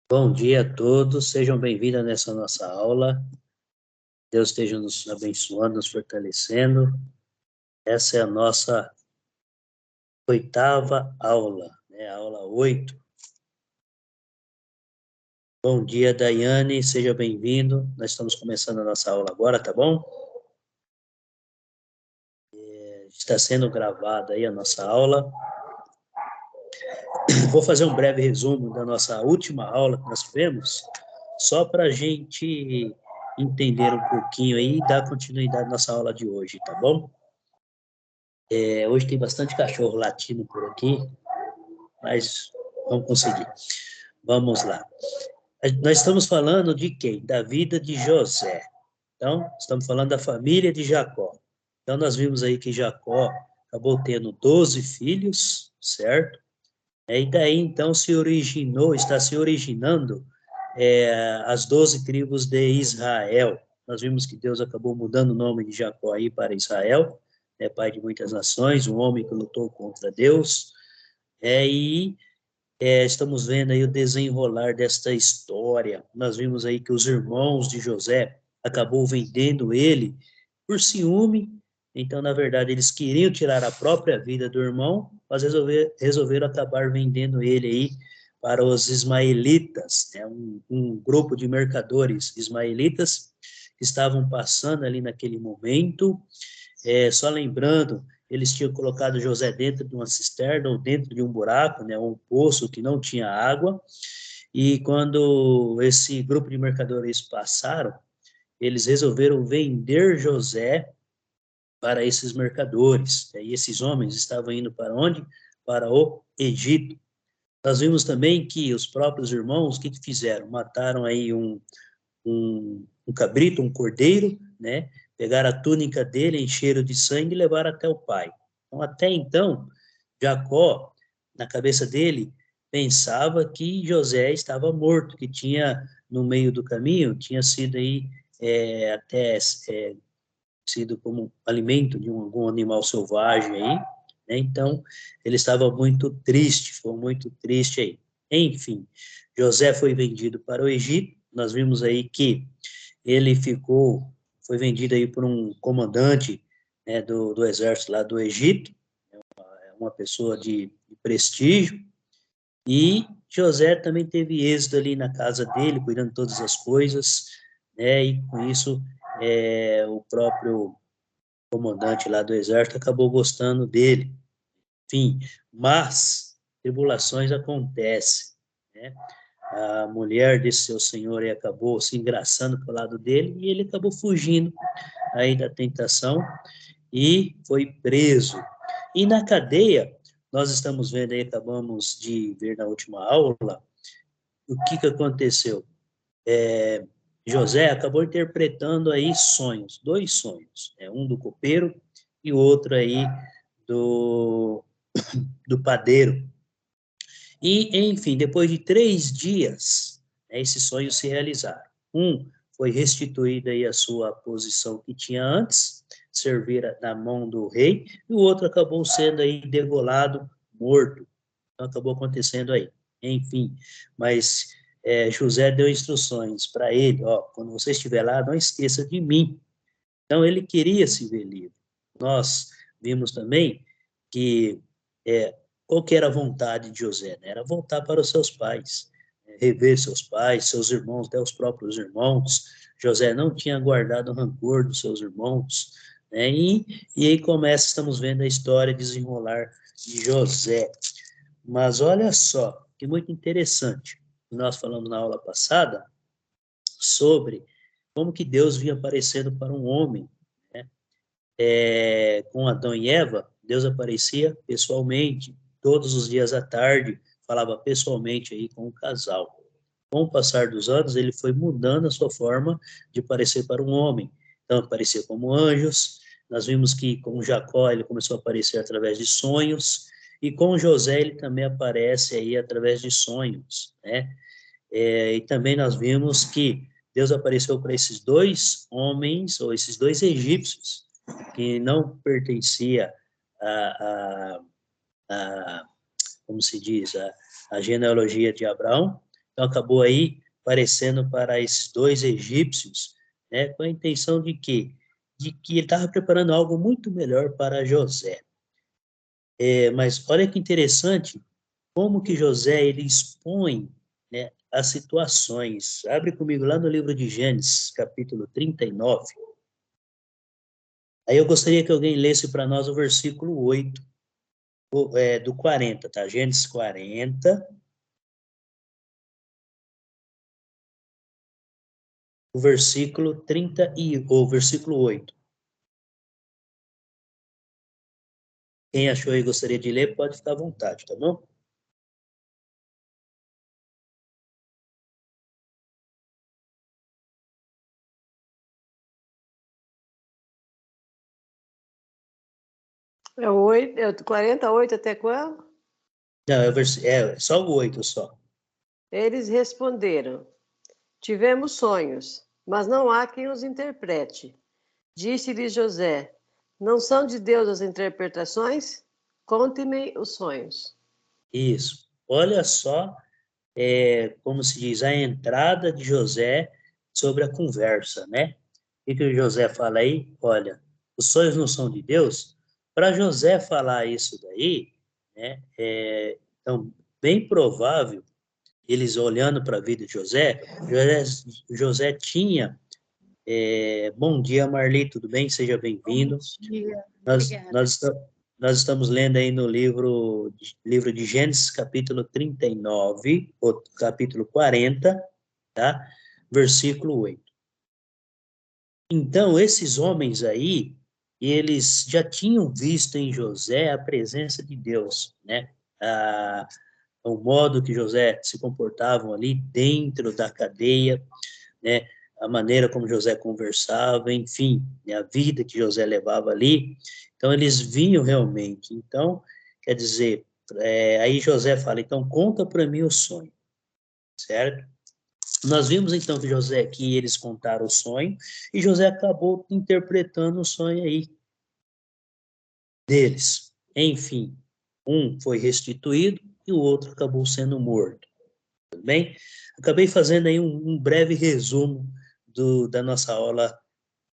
Bom dia a todos, sejam bem-vindos nessa nossa aula. Deus esteja nos abençoando, nos fortalecendo. Essa é a nossa oitava aula, né? A aula 8. Bom dia, Daiane, seja bem-vindo. Nós estamos começando a nossa aula agora, tá bom? Está sendo gravada aí a nossa aula. Vou fazer um breve resumo da nossa última aula que nós tivemos, só para a gente entender um pouquinho aí e dar continuidade à nossa aula de hoje, tá bom? Hoje tem bastante cachorro latindo por aqui, mas vamos conseguir. Vamos lá. Nós estamos falando de quem? Da vida de José. Então, estamos falando da família de Jacó. Então, nós vimos aí que Jacó acabou tendo 12 filhos, certo? E daí, então, está se originando as 12 tribos de Israel. Nós vimos que Deus acabou mudando o nome de Jacó aí para Israel, pai de muitas nações, um homem que lutou contra Deus. Estamos vendo aí o desenrolar desta história. Nós vimos aí que os irmãos de José acabou vendendo ele por ciúme. Então, na verdade, eles queriam tirar a própria vida do irmão, mas resolveram acabar vendendo ele aí para os ismaelitas, né? Um grupo de mercadores ismaelitas que estavam passando ali naquele momento. Só lembrando, eles tinham colocado José dentro de uma cisterna ou dentro de um buraco, né, um poço que não tinha água, e quando esse grupo de mercadores passaram, eles resolveram vender José para esses mercadores, e esses homens estavam indo para onde? Para o Egito. Nós vimos também que os próprios irmãos, o que fizeram? Mataram aí um cabrito, um cordeiro, né? Pegaram a túnica dele, encheram de sangue e levaram até o pai. Então, até então, Jacó, na cabeça dele, pensava que José estava morto, que tinha, no meio do caminho, tinha sido aí até sido como alimento de algum animal selvagem aí, né? Então, ele estava muito triste, ficou muito triste aí. Enfim, José foi vendido para o Egito, nós vimos aí que ele foi vendido aí por um comandante, né, do exército lá do Egito, uma pessoa de prestígio, e José também teve êxito ali na casa dele, cuidando de todas as coisas, né, e com isso o próprio comandante lá do exército acabou gostando dele. Enfim, mas tribulações acontecem, né? A mulher desse seu senhor aí acabou se engraçando pro lado dele e ele acabou fugindo aí da tentação e foi preso. E na cadeia, nós estamos vendo aí, acabamos de ver na última aula, o que aconteceu. José acabou interpretando aí sonhos, dois sonhos, um do copeiro e o outro aí do, do padeiro. E, enfim, depois de 3 dias, esses sonhos se realizaram. Um foi restituída aí a sua posição que tinha antes, servir na mão do rei, e o outro acabou sendo aí degolado, morto. Então, acabou acontecendo aí. Enfim, mas José deu instruções para ele, ó, quando você estiver lá, não esqueça de mim. Então, ele queria se ver livre. Nós vimos também que qual que era a vontade de José? Né? Era voltar para os seus pais, rever seus pais, seus irmãos, até os próprios irmãos. José não tinha guardado o rancor dos seus irmãos, né? E aí começa, estamos vendo a história desenrolar de José. Mas olha só, que muito interessante. Nós falamos na aula passada sobre como que Deus vinha aparecendo para um homem, né? Com Adão e Eva, Deus aparecia pessoalmente, todos os dias à tarde, falava pessoalmente aí com o casal. Com o passar dos anos, ele foi mudando a sua forma de aparecer para um homem. Então, aparecia como anjos. Nós vimos que com Jacó ele começou a aparecer através de sonhos, e com José ele também aparece aí através de sonhos, né? E também nós vimos que Deus apareceu para esses dois homens, ou esses dois egípcios, que não pertencia a como se diz, a genealogia de Abraão, Então, acabou aí aparecendo para esses dois egípcios, né, com a intenção de quê? De que ele estava preparando algo muito melhor para José. Mas olha que interessante como que José ele expõe, né, as situações. Abre comigo lá no livro de Gênesis, capítulo 39. Aí eu gostaria que alguém lesse para nós o versículo 8, do 40, tá? Gênesis 40, o versículo 30 o versículo 8. Quem achou aí e gostaria de ler, pode ficar à vontade, tá bom? É o 8, é o 48 até quando? Não, é só o 8 só. Eles responderam: Tivemos sonhos, mas não há quem os interprete. Disse-lhe José: Não são de Deus as interpretações? Conte-me os sonhos. Isso. Olha só, como se diz, a entrada de José sobre a conversa, né? O que o José fala aí? Olha, os sonhos não são de Deus. Para José falar isso daí, né? Então, bem provável, eles olhando para a vida de José tinha. Bom dia, Marli, tudo bem? Seja bem-vindo. Bom dia, Nós, obrigada. nós, nós estamos lendo aí no livro de Gênesis, capítulo 39, ou capítulo 40, tá? Versículo 8. Então, esses homens aí, eles já tinham visto em José a presença de Deus, né? O modo que José se comportava ali dentro da cadeia, né? A maneira como José conversava, enfim, né? A vida que José levava ali. Então, eles vinham realmente. Então, quer dizer, aí José fala, então, conta para mim o sonho, certo? Nós vimos então que eles contaram o sonho e José acabou interpretando o sonho aí deles. Enfim, um foi restituído e o outro acabou sendo morto. Tudo bem? Acabei fazendo aí um breve resumo da nossa aula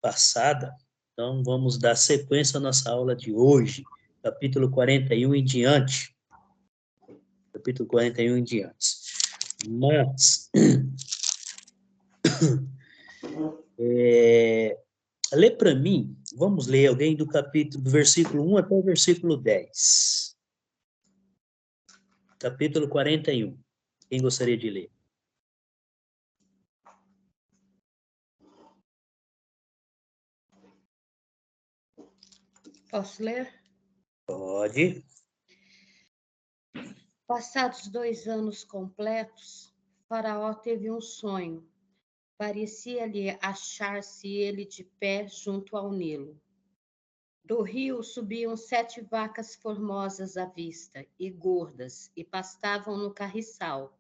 passada. Então, vamos dar sequência à nossa aula de hoje, capítulo 41 em diante. Capítulo 41 em diante. Mas, lê para mim, vamos ler alguém do versículo 1 até o versículo 10. Capítulo 41. Quem gostaria de ler? Posso ler? Pode. Passados 2 anos completos, Faraó teve um sonho. Parecia-lhe achar-se ele de pé junto ao Nilo. Do rio subiam 7 vacas formosas à vista e gordas, e pastavam no carriçal.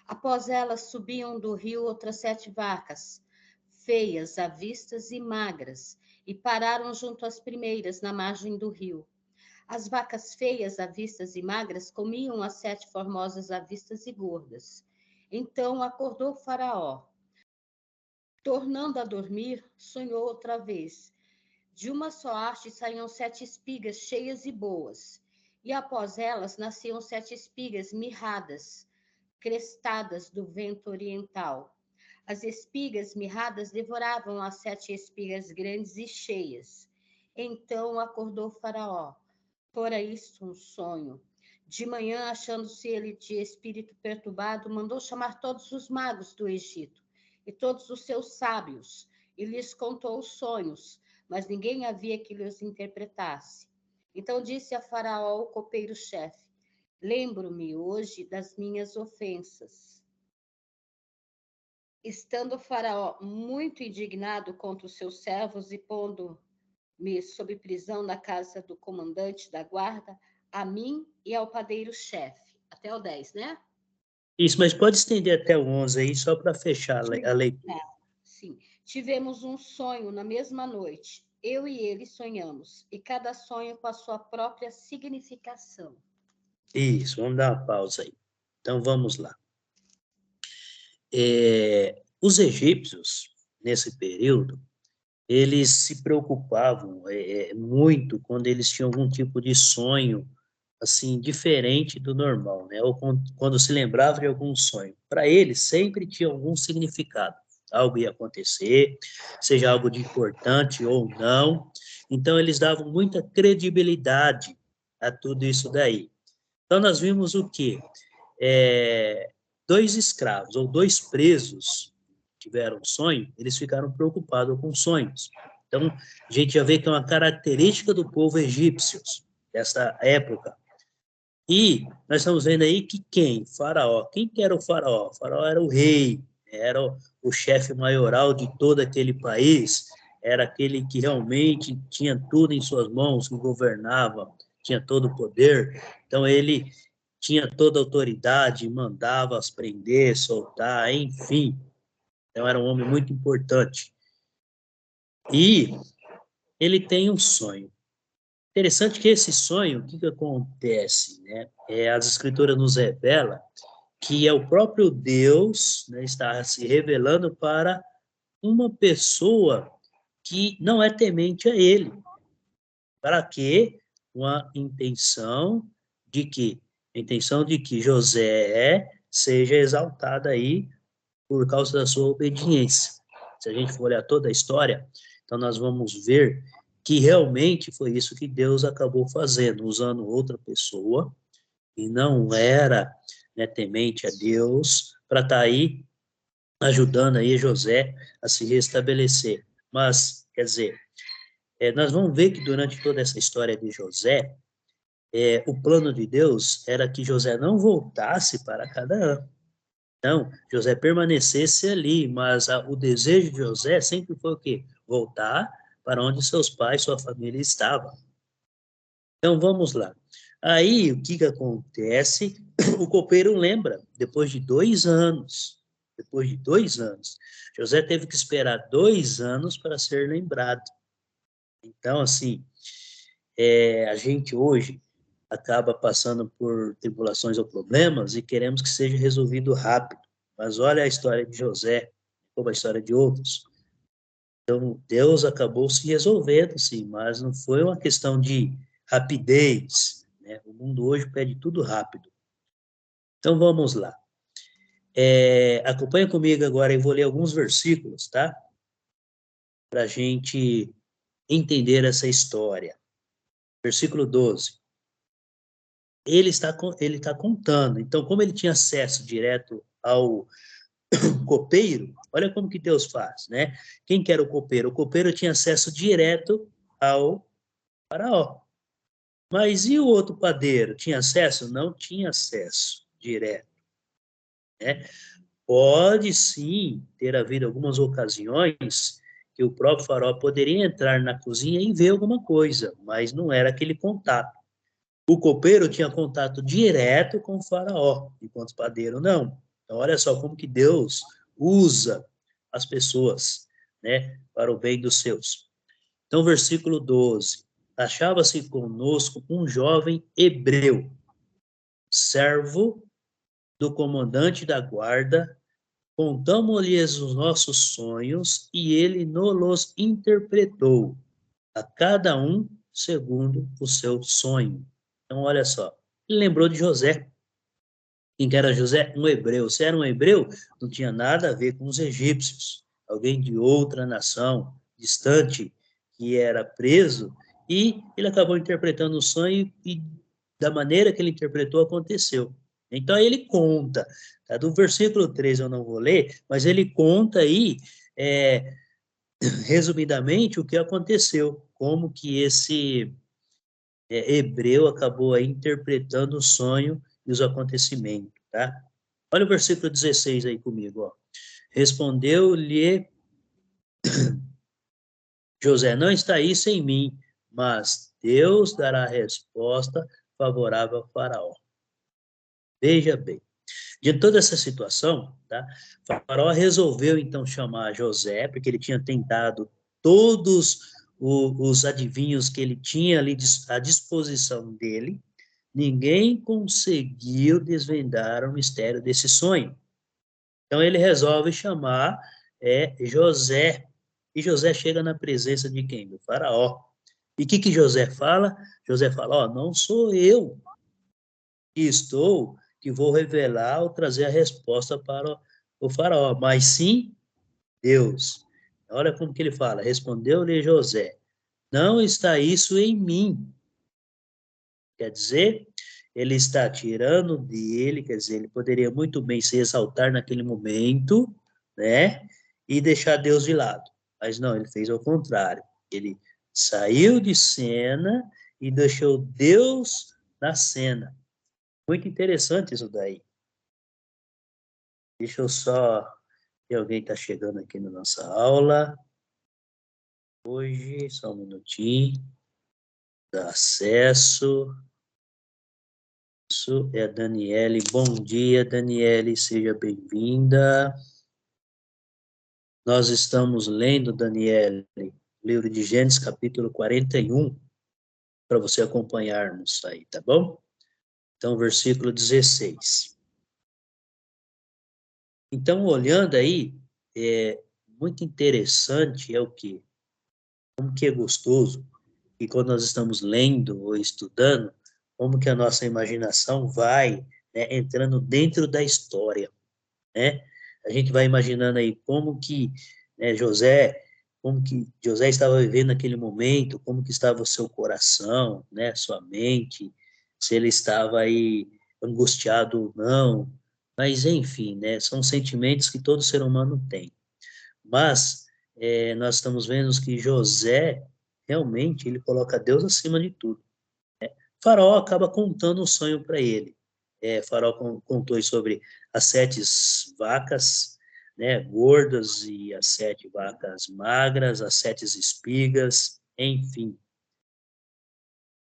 Após elas subiam do rio outras 7 vacas, feias à vista e magras, e pararam junto às primeiras, na margem do rio. As vacas feias, à vistas e magras, comiam as 7 formosas, à vistas e gordas. Então acordou Faraó. Tornando a dormir, sonhou outra vez. De uma só haste saíam 7 espigas cheias e boas, e após elas nasciam 7 espigas mirradas, crestadas do vento oriental. As espigas mirradas devoravam as 7 espigas grandes e cheias. Então acordou Faraó. Fora isto um sonho. De manhã, achando-se ele de espírito perturbado, mandou chamar todos os magos do Egito e todos os seus sábios, e lhes contou os sonhos, mas ninguém havia que lhes interpretasse. Então disse a Faraó, o copeiro-chefe: Lembro-me hoje das minhas ofensas. Estando Faraó muito indignado contra os seus servos e pondo-me sob prisão na casa do comandante da guarda, a mim e ao padeiro-chefe. Até o 10, né? Isso, mas pode estender até o 11 aí, só para fechar a leitura. Sim. Tivemos um sonho na mesma noite. Eu e ele sonhamos, e cada sonho com a sua própria significação. Isso, vamos dar uma pausa aí. Então, vamos lá. os egípcios, nesse período, eles se preocupavam muito quando eles tinham algum tipo de sonho, assim, diferente do normal, né? Ou quando se lembrava de algum sonho. Para eles, sempre tinha algum significado. Algo ia acontecer, seja algo de importante ou não. Então, eles davam muita credibilidade a tudo isso daí. Então, nós vimos o quê? Dois escravos ou dois presos tiveram sonho, eles ficaram preocupados com sonhos. Então, a gente já vê que é uma característica do povo egípcio, dessa época. E nós estamos vendo aí que quem? Faraó. Quem que era o faraó? O faraó era o rei, era o chefe maioral de todo aquele país, era aquele que realmente tinha tudo em suas mãos, que governava, tinha todo o poder. Então, ele tinha toda a autoridade, mandava as prender, soltar, enfim. Então, era um homem muito importante. E ele tem um sonho. Interessante que esse sonho, o que, que acontece? Né? As escrituras nos revelam que é o próprio Deus, né, está se revelando para uma pessoa que não é temente a ele. Para quê? Uma intenção de que? A intenção de que José seja exaltado aí por causa da sua obediência. Se a gente for olhar toda a história, então nós vamos ver que realmente foi isso que Deus acabou fazendo, usando outra pessoa, e não era, né, temente a Deus, para estar aí ajudando aí José a se restabelecer. Mas, quer dizer, nós vamos ver que durante toda essa história de José, o plano de Deus era que José não voltasse para Canaã. Então, José permanecesse ali, mas o desejo de José sempre foi o quê? Voltar para onde seus pais, sua família estavam. Então, vamos lá. Aí, o que acontece? O copeiro lembra, depois de 2 anos, José teve que esperar 2 anos para ser lembrado. Então, assim, a gente hoje acaba passando por tribulações ou problemas e queremos que seja resolvido rápido. Mas olha a história de José, como a história de outros. Então, Deus acabou se resolvendo, sim, mas não foi uma questão de rapidez, né? O mundo hoje pede tudo rápido. Então, vamos lá. Acompanha comigo agora, eu vou ler alguns versículos, tá? Para a gente entender essa história. Versículo 12. Ele está contando. Então, como ele tinha acesso direto ao copeiro, olha como que Deus faz, né? Quem que era o copeiro? O copeiro tinha acesso direto ao faraó. Mas e o outro padeiro? Tinha acesso? Não tinha acesso direto, né? Pode sim ter havido algumas ocasiões que o próprio faraó poderia entrar na cozinha e ver alguma coisa, mas não era aquele contato. O copeiro tinha contato direto com o faraó, enquanto o padeiro não. Então, olha só como que Deus usa as pessoas, né, para o bem dos seus. Então, versículo 12. Achava-se conosco um jovem hebreu, servo do comandante da guarda, contamos-lhes os nossos sonhos e ele nos interpretou, a cada um segundo o seu sonho. Então, olha só, ele lembrou de José. Quem que era José? Um hebreu. Se era um hebreu, não tinha nada a ver com os egípcios. Alguém de outra nação, distante, que era preso, e ele acabou interpretando o sonho e da maneira que ele interpretou, aconteceu. Então, ele conta, tá? Do versículo 3 eu não vou ler, mas ele conta aí, resumidamente, o que aconteceu, como que esse hebreu acabou aí interpretando o sonho e os acontecimentos, tá? Olha o versículo 16 aí comigo, ó. Respondeu-lhe José, não está isso em mim, mas Deus dará resposta favorável ao faraó. Veja bem, de toda essa situação, tá? Faraó resolveu então chamar José, porque ele tinha tentado todos os adivinhos que ele tinha ali à disposição dele, ninguém conseguiu desvendar o mistério desse sonho. Então ele resolve chamar José, e José chega na presença de quem? Do faraó. E o que José fala? José fala, ó, não sou eu que vou revelar ou trazer a resposta para o faraó, mas sim Deus. Olha como que ele fala, respondeu-lhe José, não está isso em mim. Quer dizer, ele está tirando dele, quer dizer, ele poderia muito bem se exaltar naquele momento, né, e deixar Deus de lado. Mas não, ele fez ao contrário. Ele saiu de cena e deixou Deus na cena. Muito interessante isso daí. Deixa eu só... E alguém está chegando aqui na nossa aula. Hoje, só um minutinho. Dá acesso. Isso é a Daniele. Bom dia, Daniele. Seja bem-vinda. Nós estamos lendo, Daniele, livro de Gênesis, capítulo 41, para você acompanharmos aí, tá bom? Então, versículo 16. Então, olhando aí, é muito interessante é o quê? Como que é gostoso, e quando nós estamos lendo ou estudando, como que a nossa imaginação vai, né, entrando dentro da história, né? A gente vai imaginando aí como que, né, como que José estava vivendo naquele momento, como que estava o seu coração, né, sua mente, se ele estava aí angustiado ou não, mas enfim, né, são sentimentos que todo ser humano tem. Mas nós estamos vendo que José, realmente, ele coloca Deus acima de tudo. Faraó acaba contando um sonho para ele. Faraó contou sobre as 7 vacas, né, gordas e as 7 vacas magras, as 7 espigas, enfim.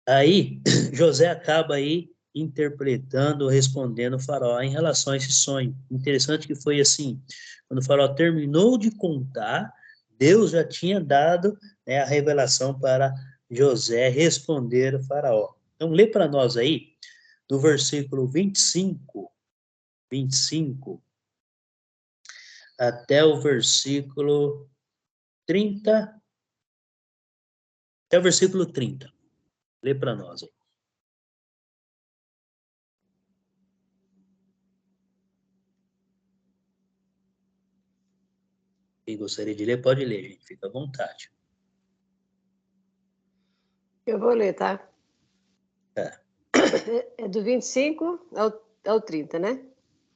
Aí, José acaba aí interpretando, respondendo o faraó em relação a esse sonho. Interessante que foi assim, quando o faraó terminou de contar, Deus já tinha dado, né, a revelação para José responder o faraó. Então, lê para nós aí, do versículo 25 até o versículo 30, até o versículo 30. Lê para nós aí. Quem gostaria de ler, pode ler, gente. Fica à vontade. Eu vou ler, tá? É. É do 25 ao 30, né?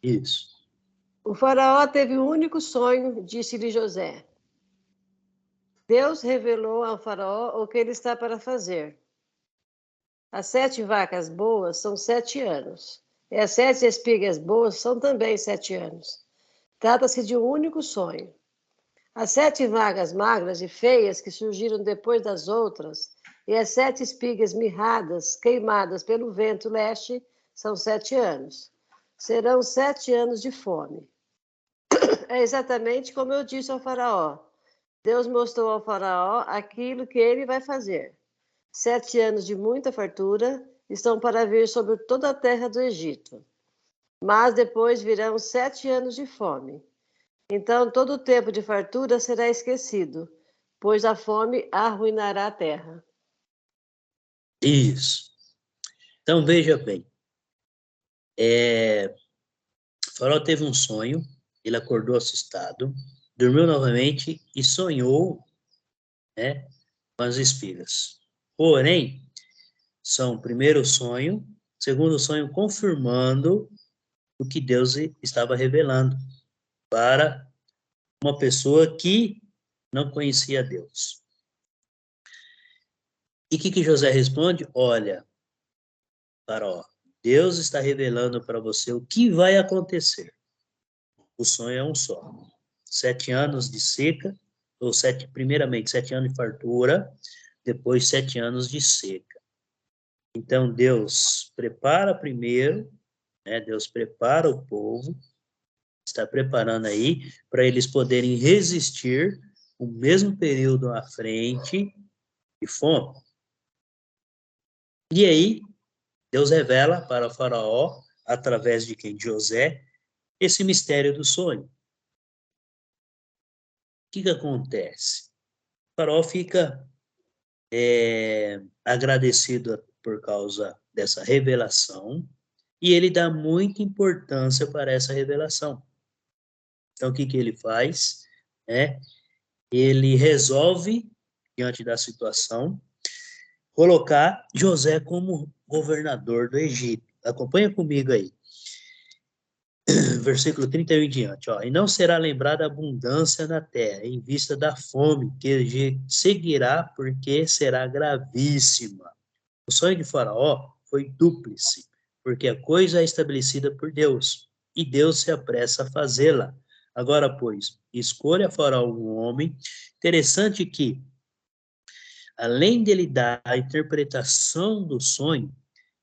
Isso. O faraó teve um único sonho, disse-lhe José. Deus revelou ao faraó o que ele está para fazer. As 7 vacas boas são 7 anos. E as 7 espigas boas são também 7 anos. Trata-se de um único sonho. As 7 vagas magras e feias que surgiram depois das outras, e as 7 espigas mirradas, queimadas pelo vento leste, são 7 anos. Serão 7 anos de fome. É exatamente como eu disse ao faraó. Deus mostrou ao faraó aquilo que ele vai fazer. 7 anos de muita fartura estão para vir sobre toda a terra do Egito. Mas depois virão 7 anos de fome. Então todo o tempo de fartura será esquecido, pois a fome arruinará a terra. Isso. Então, veja bem. O faraó teve um sonho, ele acordou assustado, dormiu novamente e sonhou, né, com as espigas. Porém, primeiro sonho, segundo sonho confirmando o que Deus estava revelando para uma pessoa que não conhecia Deus. E o que José responde? Olha, faraó, Deus está revelando para você o que vai acontecer. O sonho é um só. 7 anos de seca, ou primeiramente 7 anos de fartura, depois 7 anos de seca. Então Deus prepara primeiro, né? Deus prepara o povo, está preparando aí para eles poderem resistir o mesmo período à frente de fome. E aí Deus revela para o faraó, através de quem? José, esse mistério do sonho. O que acontece? O faraó fica agradecido por causa dessa revelação, e ele dá muita importância para essa revelação. Então, o que ele faz? Ele resolve, diante da situação, colocar José como governador do Egito. Acompanha comigo aí. Versículo 31 em diante. Ó. E não será lembrada abundância na terra, em vista da fome que seguirá, porque será gravíssima. O sonho de Faraó foi dúplice, porque a coisa é estabelecida por Deus, e Deus se apressa a fazê-la. Agora, pois, escolha Faraó um homem. Interessante que, além dele dar a interpretação do sonho,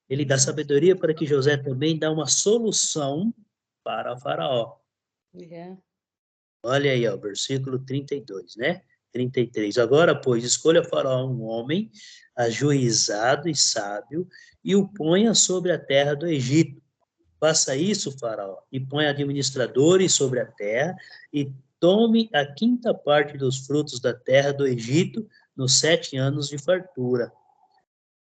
ele dá sabedoria para que José também dá uma solução para o Faraó. Olha aí, ó, versículo 32, né? 33. Agora, pois, escolha Faraó um homem ajuizado e sábio e o ponha sobre a terra do Egito. Faça isso, Faraó, e ponha administradores sobre a terra e tome a quinta parte dos frutos da terra do Egito nos 7 anos de fartura.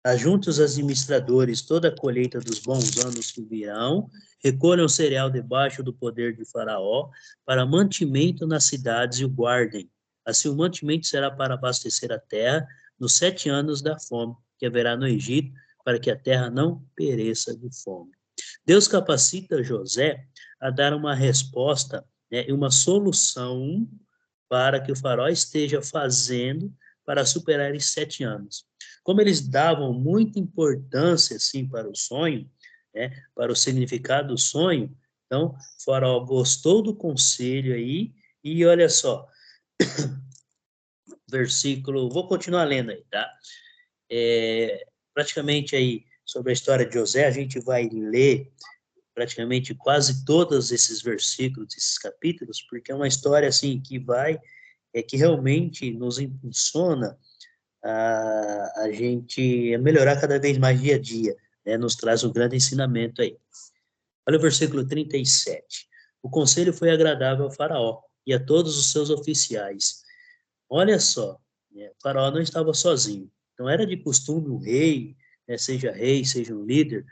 Ajunte os administradores toda a colheita dos bons anos que virão, recolham o cereal debaixo do poder de Faraó, para mantimento nas cidades e o guardem. Assim o mantimento será para abastecer a terra nos 7 anos da fome que haverá no Egito, para que a terra não pereça de fome. Deus capacita José a dar uma resposta, e uma solução para que o Faraó esteja fazendo para superar esses 7 anos. Como eles davam muita importância, assim, para o sonho, para o significado do sonho, então, o Faraó gostou do conselho aí, e olha só, versículo, vou continuar lendo aí, tá? Praticamente aí, sobre a história de José, a gente vai ler praticamente quase todos esses versículos, esses capítulos, porque é uma história, assim, que que realmente nos impulsiona a gente melhorar cada vez mais dia a dia, né? Nos traz um grande ensinamento aí. Olha o versículo 37. O conselho foi agradável ao faraó e a todos os seus oficiais. Olha só, né? O faraó não estava sozinho. Não era de costume um rei, né, seja um líder,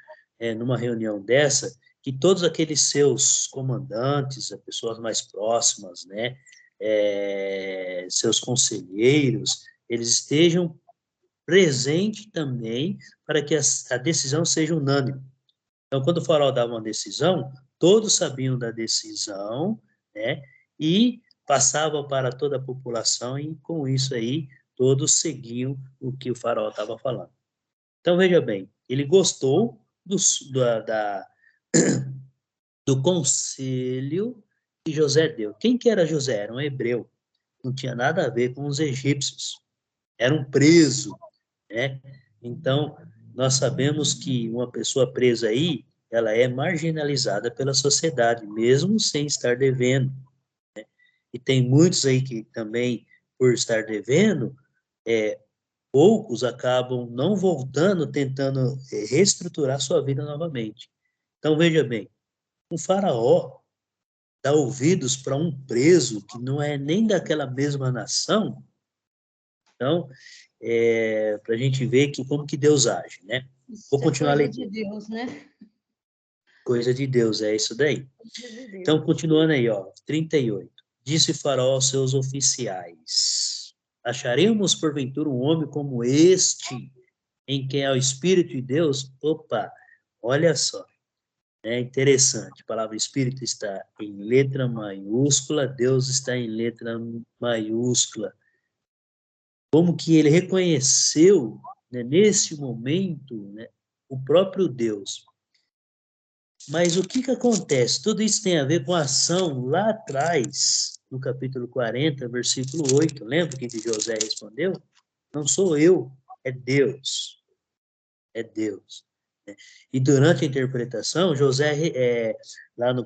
numa reunião dessa, que todos aqueles seus comandantes, as pessoas mais próximas, né, seus conselheiros, eles estejam presentes também para que a decisão seja unânime. Então, quando o faraó dava uma decisão, todos sabiam da decisão, né, e passava para toda a população, e com isso aí, todos seguiam o que o faraó estava falando. Então, veja bem, ele gostou do conselho que José deu. Quem que era José? Era um hebreu. Não tinha nada a ver com os egípcios. Era um preso, né? Então, nós sabemos que uma pessoa presa aí, ela é marginalizada pela sociedade, mesmo sem estar devendo. Né? E tem muitos aí que também, por estar devendo, poucos acabam não voltando, tentando reestruturar sua vida novamente. Então, veja bem, um faraó dá ouvidos para um preso que não é nem daquela mesma nação. Então, para a gente ver como que Deus age, né? Vou continuar a leitura. Coisa de Deus, né? Coisa de Deus, é isso daí. Então, continuando aí, ó, 38. Disse Faraó aos seus oficiais: acharemos porventura um homem como este, em quem é o Espírito de Deus? Opa, olha só. É interessante, a palavra Espírito está em letra maiúscula, Deus está em letra maiúscula. Como que ele reconheceu, né, nesse momento, né, o próprio Deus. Mas o que acontece? Tudo isso tem a ver com a ação lá atrás, no capítulo 40, versículo 8. Lembra o que José respondeu? Não sou eu, é Deus. É Deus. E durante a interpretação, José, lá no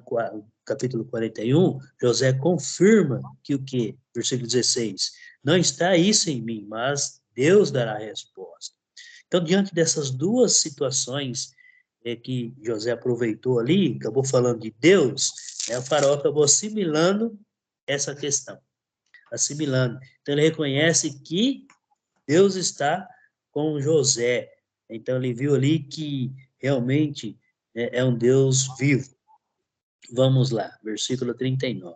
capítulo 41, José confirma que o quê? Versículo 16. Não está isso em mim, mas Deus dará a resposta. Então, diante dessas duas situações que José aproveitou ali, acabou falando de Deus, O faraó acabou assimilando essa questão, assimilando. Então, ele reconhece que Deus está com José. Então, ele viu ali que realmente é um Deus vivo. Vamos lá, versículo 39.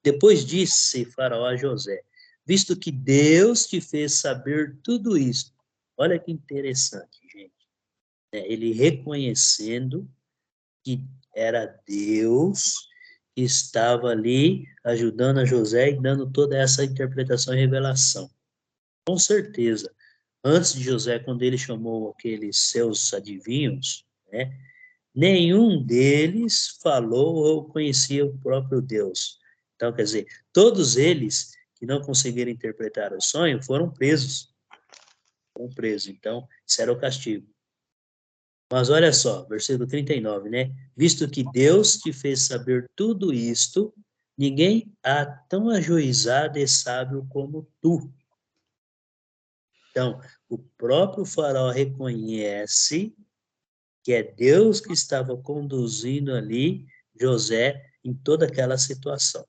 Depois disse Faraó a José: visto que Deus te fez saber tudo isso. Olha que interessante, gente. Ele reconhecendo que era Deus que estava ali ajudando a José e dando toda essa interpretação e revelação. Com certeza, antes de José, quando ele chamou aqueles seus adivinhos, né, nenhum deles falou ou conhecia o próprio Deus. Então, quer dizer, todos eles que não conseguiram interpretar o sonho foram presos. Foram presos. Então, isso era o castigo. Mas olha só, versículo 39, né? Visto que Deus te fez saber tudo isto, ninguém há tão ajuizado e sábio como tu. Então, o próprio faraó reconhece que é Deus que estava conduzindo ali José em toda aquela situação.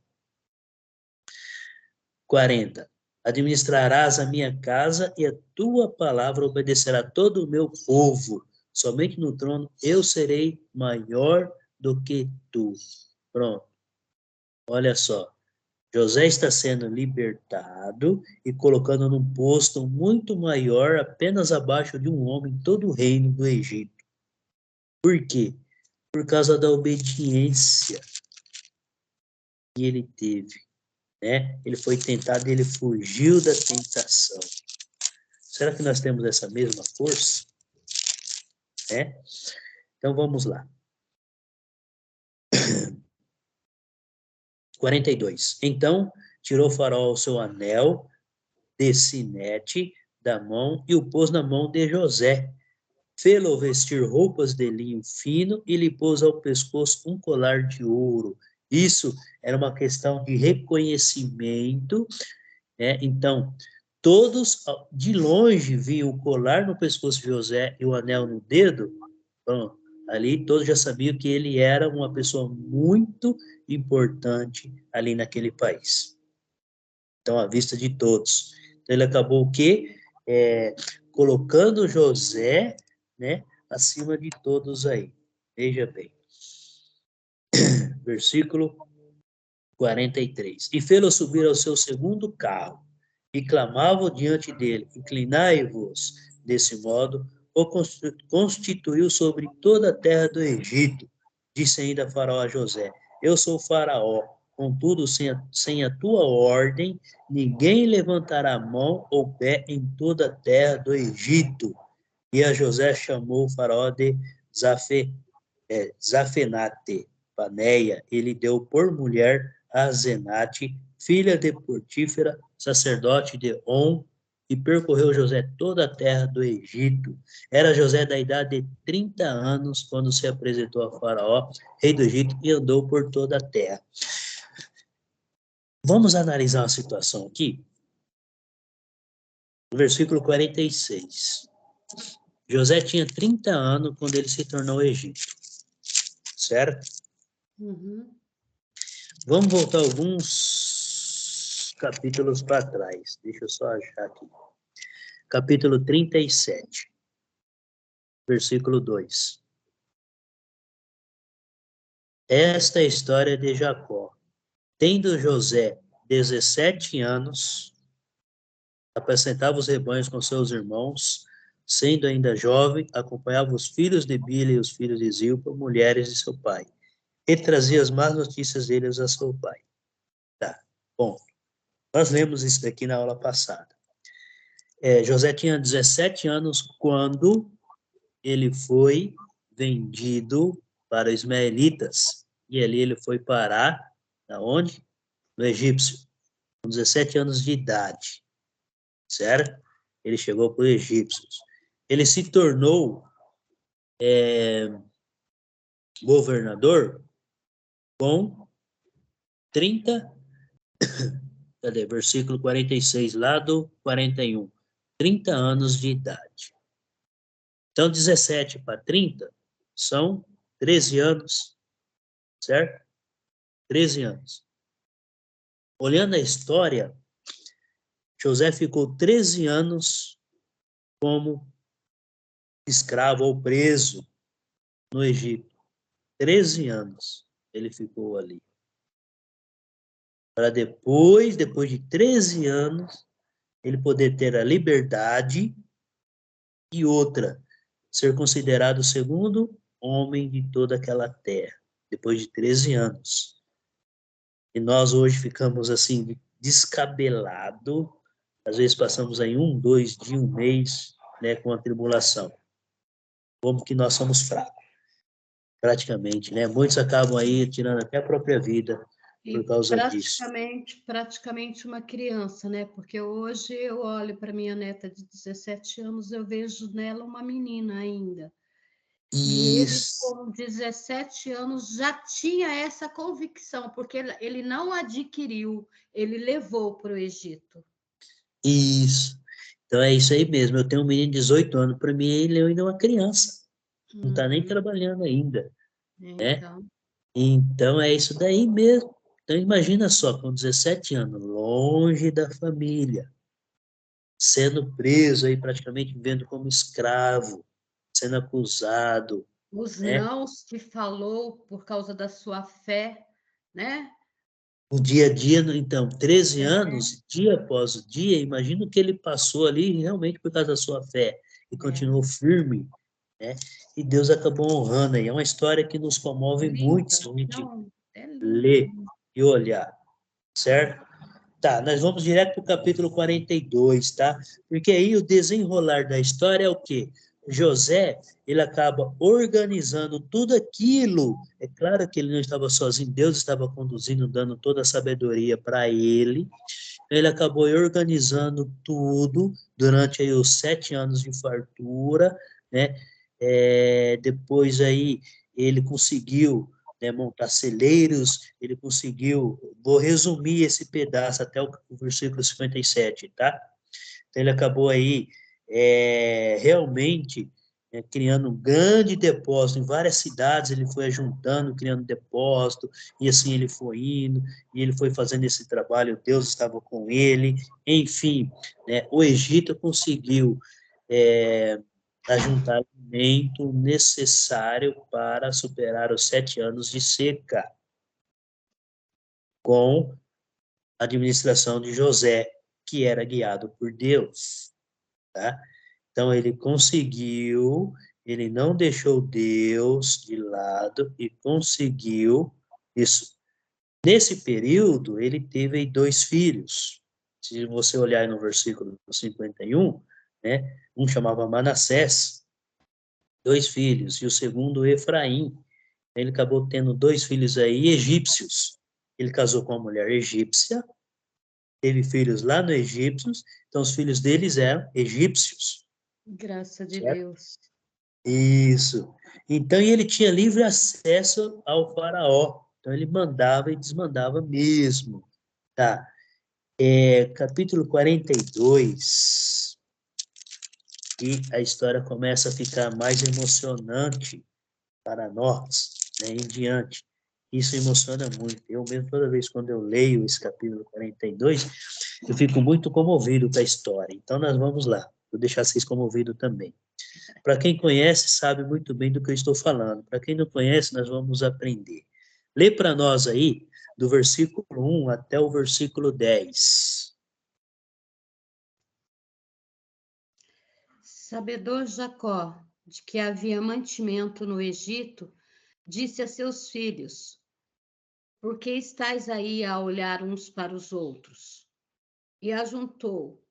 40. Administrarás a minha casa e a tua palavra obedecerá todo o meu povo. Somente no trono eu serei maior do que tu. Pronto. Olha só. José está sendo libertado e colocando num posto muito maior, apenas abaixo de um homem em todo o reino do Egito. Por quê? Por causa da obediência que ele teve, né? Ele foi tentado e ele fugiu da tentação. Será que nós temos essa mesma força? É? Então vamos lá. 42. Então tirou o faraó o seu anel de sinete da mão e o pôs na mão de José. Fê-lo vestir roupas de linho fino e lhe pôs ao pescoço um colar de ouro. Isso era uma questão de reconhecimento, né? Então, todos de longe viam o colar no pescoço de José e o anel no dedo. Bom, ali todos já sabiam que ele era uma pessoa muito importante ali naquele país. Então, à vista de todos. Então, ele acabou o quê? Colocando José, né, acima de todos aí. Veja bem. Versículo 43. E fê-lo subir ao seu segundo carro, e clamavam diante dele: inclinai-vos. Desse modo, o constituiu sobre toda a terra do Egito. Disse ainda Faraó a José: eu sou Faraó, contudo, sem a tua ordem, ninguém levantará a mão ou pé em toda a terra do Egito. E a José chamou o Faraó de Zafenate, Paneia, ele deu por mulher a Zenate, filha de Portífera, sacerdote de On, e percorreu José toda a terra do Egito. Era José da idade de 30 anos quando se apresentou a Faraó, rei do Egito, e andou por toda a terra. Vamos analisar uma situação aqui. No versículo 46. José tinha 30 anos quando ele se tornou Egito. Certo? Uhum. Vamos voltar alguns capítulos para trás. Deixa eu só achar aqui. Capítulo 37, versículo 2. Esta é a história de Jacó. Tendo José 17 anos, apacentava os rebanhos com seus irmãos, sendo ainda jovem, acompanhava os filhos de Bila e os filhos de Zilpa, mulheres de seu pai, e trazia as más notícias deles a seu pai. Tá, bom. Nós lemos isso daqui na aula passada. José tinha 17 anos quando ele foi vendido para os ismaelitas. E ali ele foi parar, aonde? No egípcio, com 17 anos de idade. Certo? Ele chegou para os egípcios. Ele se tornou governador com 30, cadê? Versículo 46, lá do 41. 30 anos de idade. Então, 17 para 30 são 13 anos, certo? 13 anos. Olhando a história, José ficou 13 anos como escravo ou preso no Egito. 13 anos ele ficou ali. Para depois de 13 anos, ele poder ter a liberdade e outra, ser considerado o segundo homem de toda aquela terra, depois de 13 anos. E nós hoje ficamos assim, descabelado, às vezes passamos aí 1, 2 dias, 1 mês, né, com a tribulação. Como que nós somos fracos, praticamente, né? Muitos acabam aí tirando até a própria vida por E causa disso. praticamente uma criança, né? Porque hoje eu olho para minha neta de 17 anos, eu vejo nela uma menina ainda. E ele, Isso, com 17 anos, já tinha essa convicção, porque ele não adquiriu, ele levou para o Egito. isso. Então é isso aí mesmo. Eu tenho um menino de 18 anos, para mim ele ainda é uma criança, não está nem trabalhando ainda, né? Então, Então é isso daí mesmo. Então imagina só, com 17 anos, longe da família, sendo preso aí praticamente vivendo como escravo, sendo acusado, os né? nãos que falou por causa da sua fé, né? O dia a dia, então, 13 anos, dia após dia, imagina o que ele passou ali realmente por causa da sua fé e É, continuou firme, né? E Deus acabou honrando aí. É uma história que nos comove muito linda. se a gente Não, é linda. ler e olhar, certo? Tá, nós vamos direto para o capítulo 42, tá? Porque aí o desenrolar da história é o quê? José, ele acaba organizando tudo aquilo. É claro que ele não estava sozinho, Deus estava conduzindo, dando toda a sabedoria para ele. Ele acabou organizando tudo durante aí os 7 anos de fartura, né? Depois aí ele conseguiu, né, montar celeiros, ele conseguiu, vou resumir esse pedaço até o versículo 57, tá? Então ele acabou aí realmente criando um grande depósito em várias cidades, ele foi juntando, criando depósito, e assim ele foi indo, e ele foi fazendo esse trabalho, Deus estava com ele, enfim, né, o Egito conseguiu ajuntar alimento necessário para superar os 7 anos de seca, com a administração de José, que era guiado por Deus, tá? Então ele conseguiu, ele não deixou Deus de lado e conseguiu isso. Nesse período, ele teve 2 filhos. Se você olhar no versículo 51, né, um chamava Manassés, 2 filhos, e o segundo Efraim. Ele acabou tendo 2 filhos aí egípcios. Ele casou com uma mulher egípcia, teve filhos lá no Egito, então os filhos deles eram egípcios, Graça de certo? Deus. Isso. Então, e ele tinha livre acesso ao faraó. Então, ele mandava e desmandava mesmo. Tá. Capítulo 42, e a história começa a ficar mais emocionante para nós, né, em diante. Isso emociona muito. Eu mesmo, toda vez quando eu leio esse capítulo 42, eu fico muito comovido com a história. Então, nós vamos lá. Vou deixar vocês comovidos também. Para quem conhece, sabe muito bem do que eu estou falando. Para quem não conhece, nós vamos aprender. Lê para nós aí, do versículo 1 até o versículo 10. Sabedor Jacó de que havia mantimento no Egito, disse a seus filhos: Por que estáis aí a olhar uns para os outros? E ajuntou: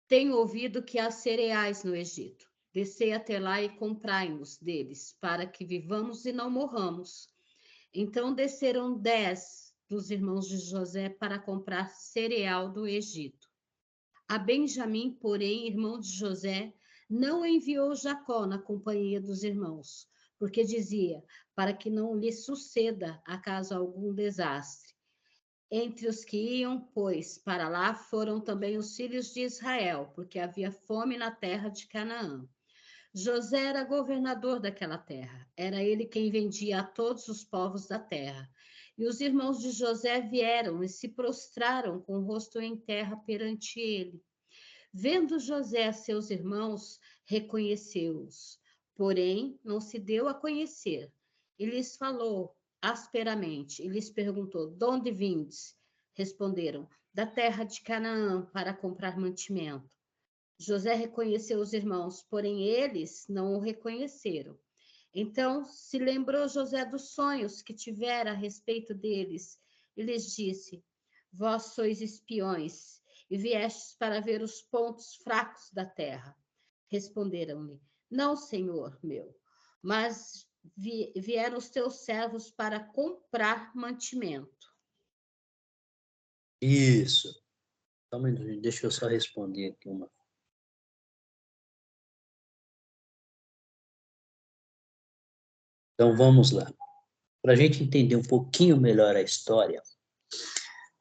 Tenho ouvido que há cereais no Egito. Descei até lá e comprai-nos deles, para que vivamos e não morramos. Então desceram 10 dos irmãos de José para comprar cereal do Egito. A Benjamim, porém, irmão de José, não enviou Jacó na companhia dos irmãos, porque dizia, para que não lhe suceda acaso algum desastre. Entre os que iam, pois, para lá foram também os filhos de Israel, porque havia fome na terra de Canaã. José era governador daquela terra, era ele quem vendia a todos os povos da terra. E os irmãos de José vieram e se prostraram com o rosto em terra perante ele. Vendo José seus irmãos, reconheceu-os, porém não se deu a conhecer. E lhes falou asperamente, e lhes perguntou: de onde vindes? Responderam: da terra de Canaã, para comprar mantimento. José reconheceu os irmãos, porém eles não o reconheceram. Então se lembrou José dos sonhos que tivera a respeito deles, e lhes disse: vós sois espiões, e viestes para ver os pontos fracos da terra. Responderam-lhe: não, senhor meu, mas vieram os teus servos para comprar mantimento. Isso. Só um minutinho, deixa eu só responder aqui uma. Então, vamos lá. Para a gente entender um pouquinho melhor a história,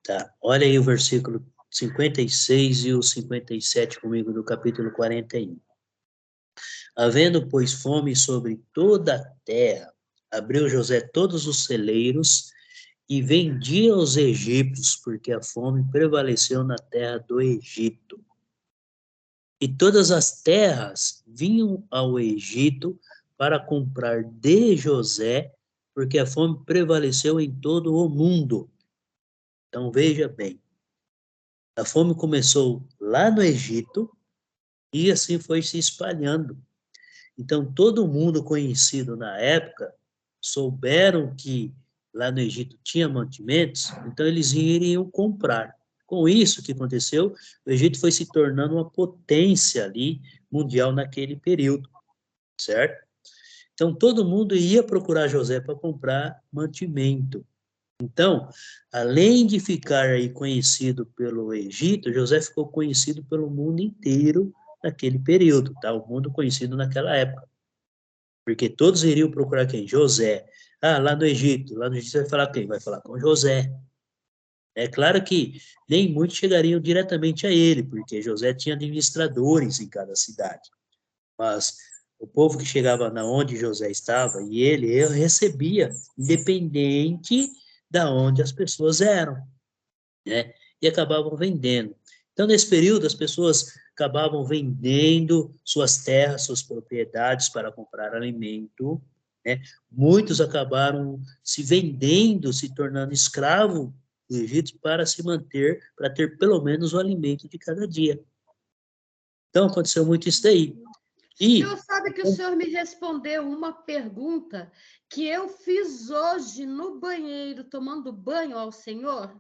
tá? Olha aí o versículo 56 e o 57 comigo do capítulo 41. Havendo, pois, fome sobre toda a terra, abriu José todos os celeiros e vendia aos egípcios, porque a fome prevaleceu na terra do Egito. E todas as terras vinham ao Egito para comprar de José, porque a fome prevaleceu em todo o mundo. Então, veja bem, a fome começou lá no Egito e assim foi se espalhando. Então, todo mundo conhecido na época souberam que lá no Egito tinha mantimentos, então eles iriam comprar. Com isso, o que aconteceu? O Egito foi se tornando uma potência ali mundial naquele período, certo? Então, todo mundo ia procurar José para comprar mantimento. Então, além de ficar aí conhecido pelo Egito, José ficou conhecido pelo mundo inteiro naquele período, tá? O mundo conhecido naquela época. Porque todos iriam procurar quem? José. Ah, lá no Egito. Lá no Egito vai falar quem? Vai falar com José. É claro que nem muitos chegariam diretamente a ele, porque José tinha administradores em cada cidade. Mas o povo que chegava na onde José estava, e ele recebia, independente da onde as pessoas eram, né? E acabavam vendendo. Então, nesse período, as pessoas acabavam vendendo suas terras, suas propriedades para comprar alimento, né? Muitos acabaram se vendendo, se tornando escravo do Egito para se manter, para ter pelo menos o alimento de cada dia. Então, aconteceu muito isso daí. O senhor sabe que o senhor me respondeu uma pergunta que eu fiz hoje no banheiro, tomando banho ao senhor?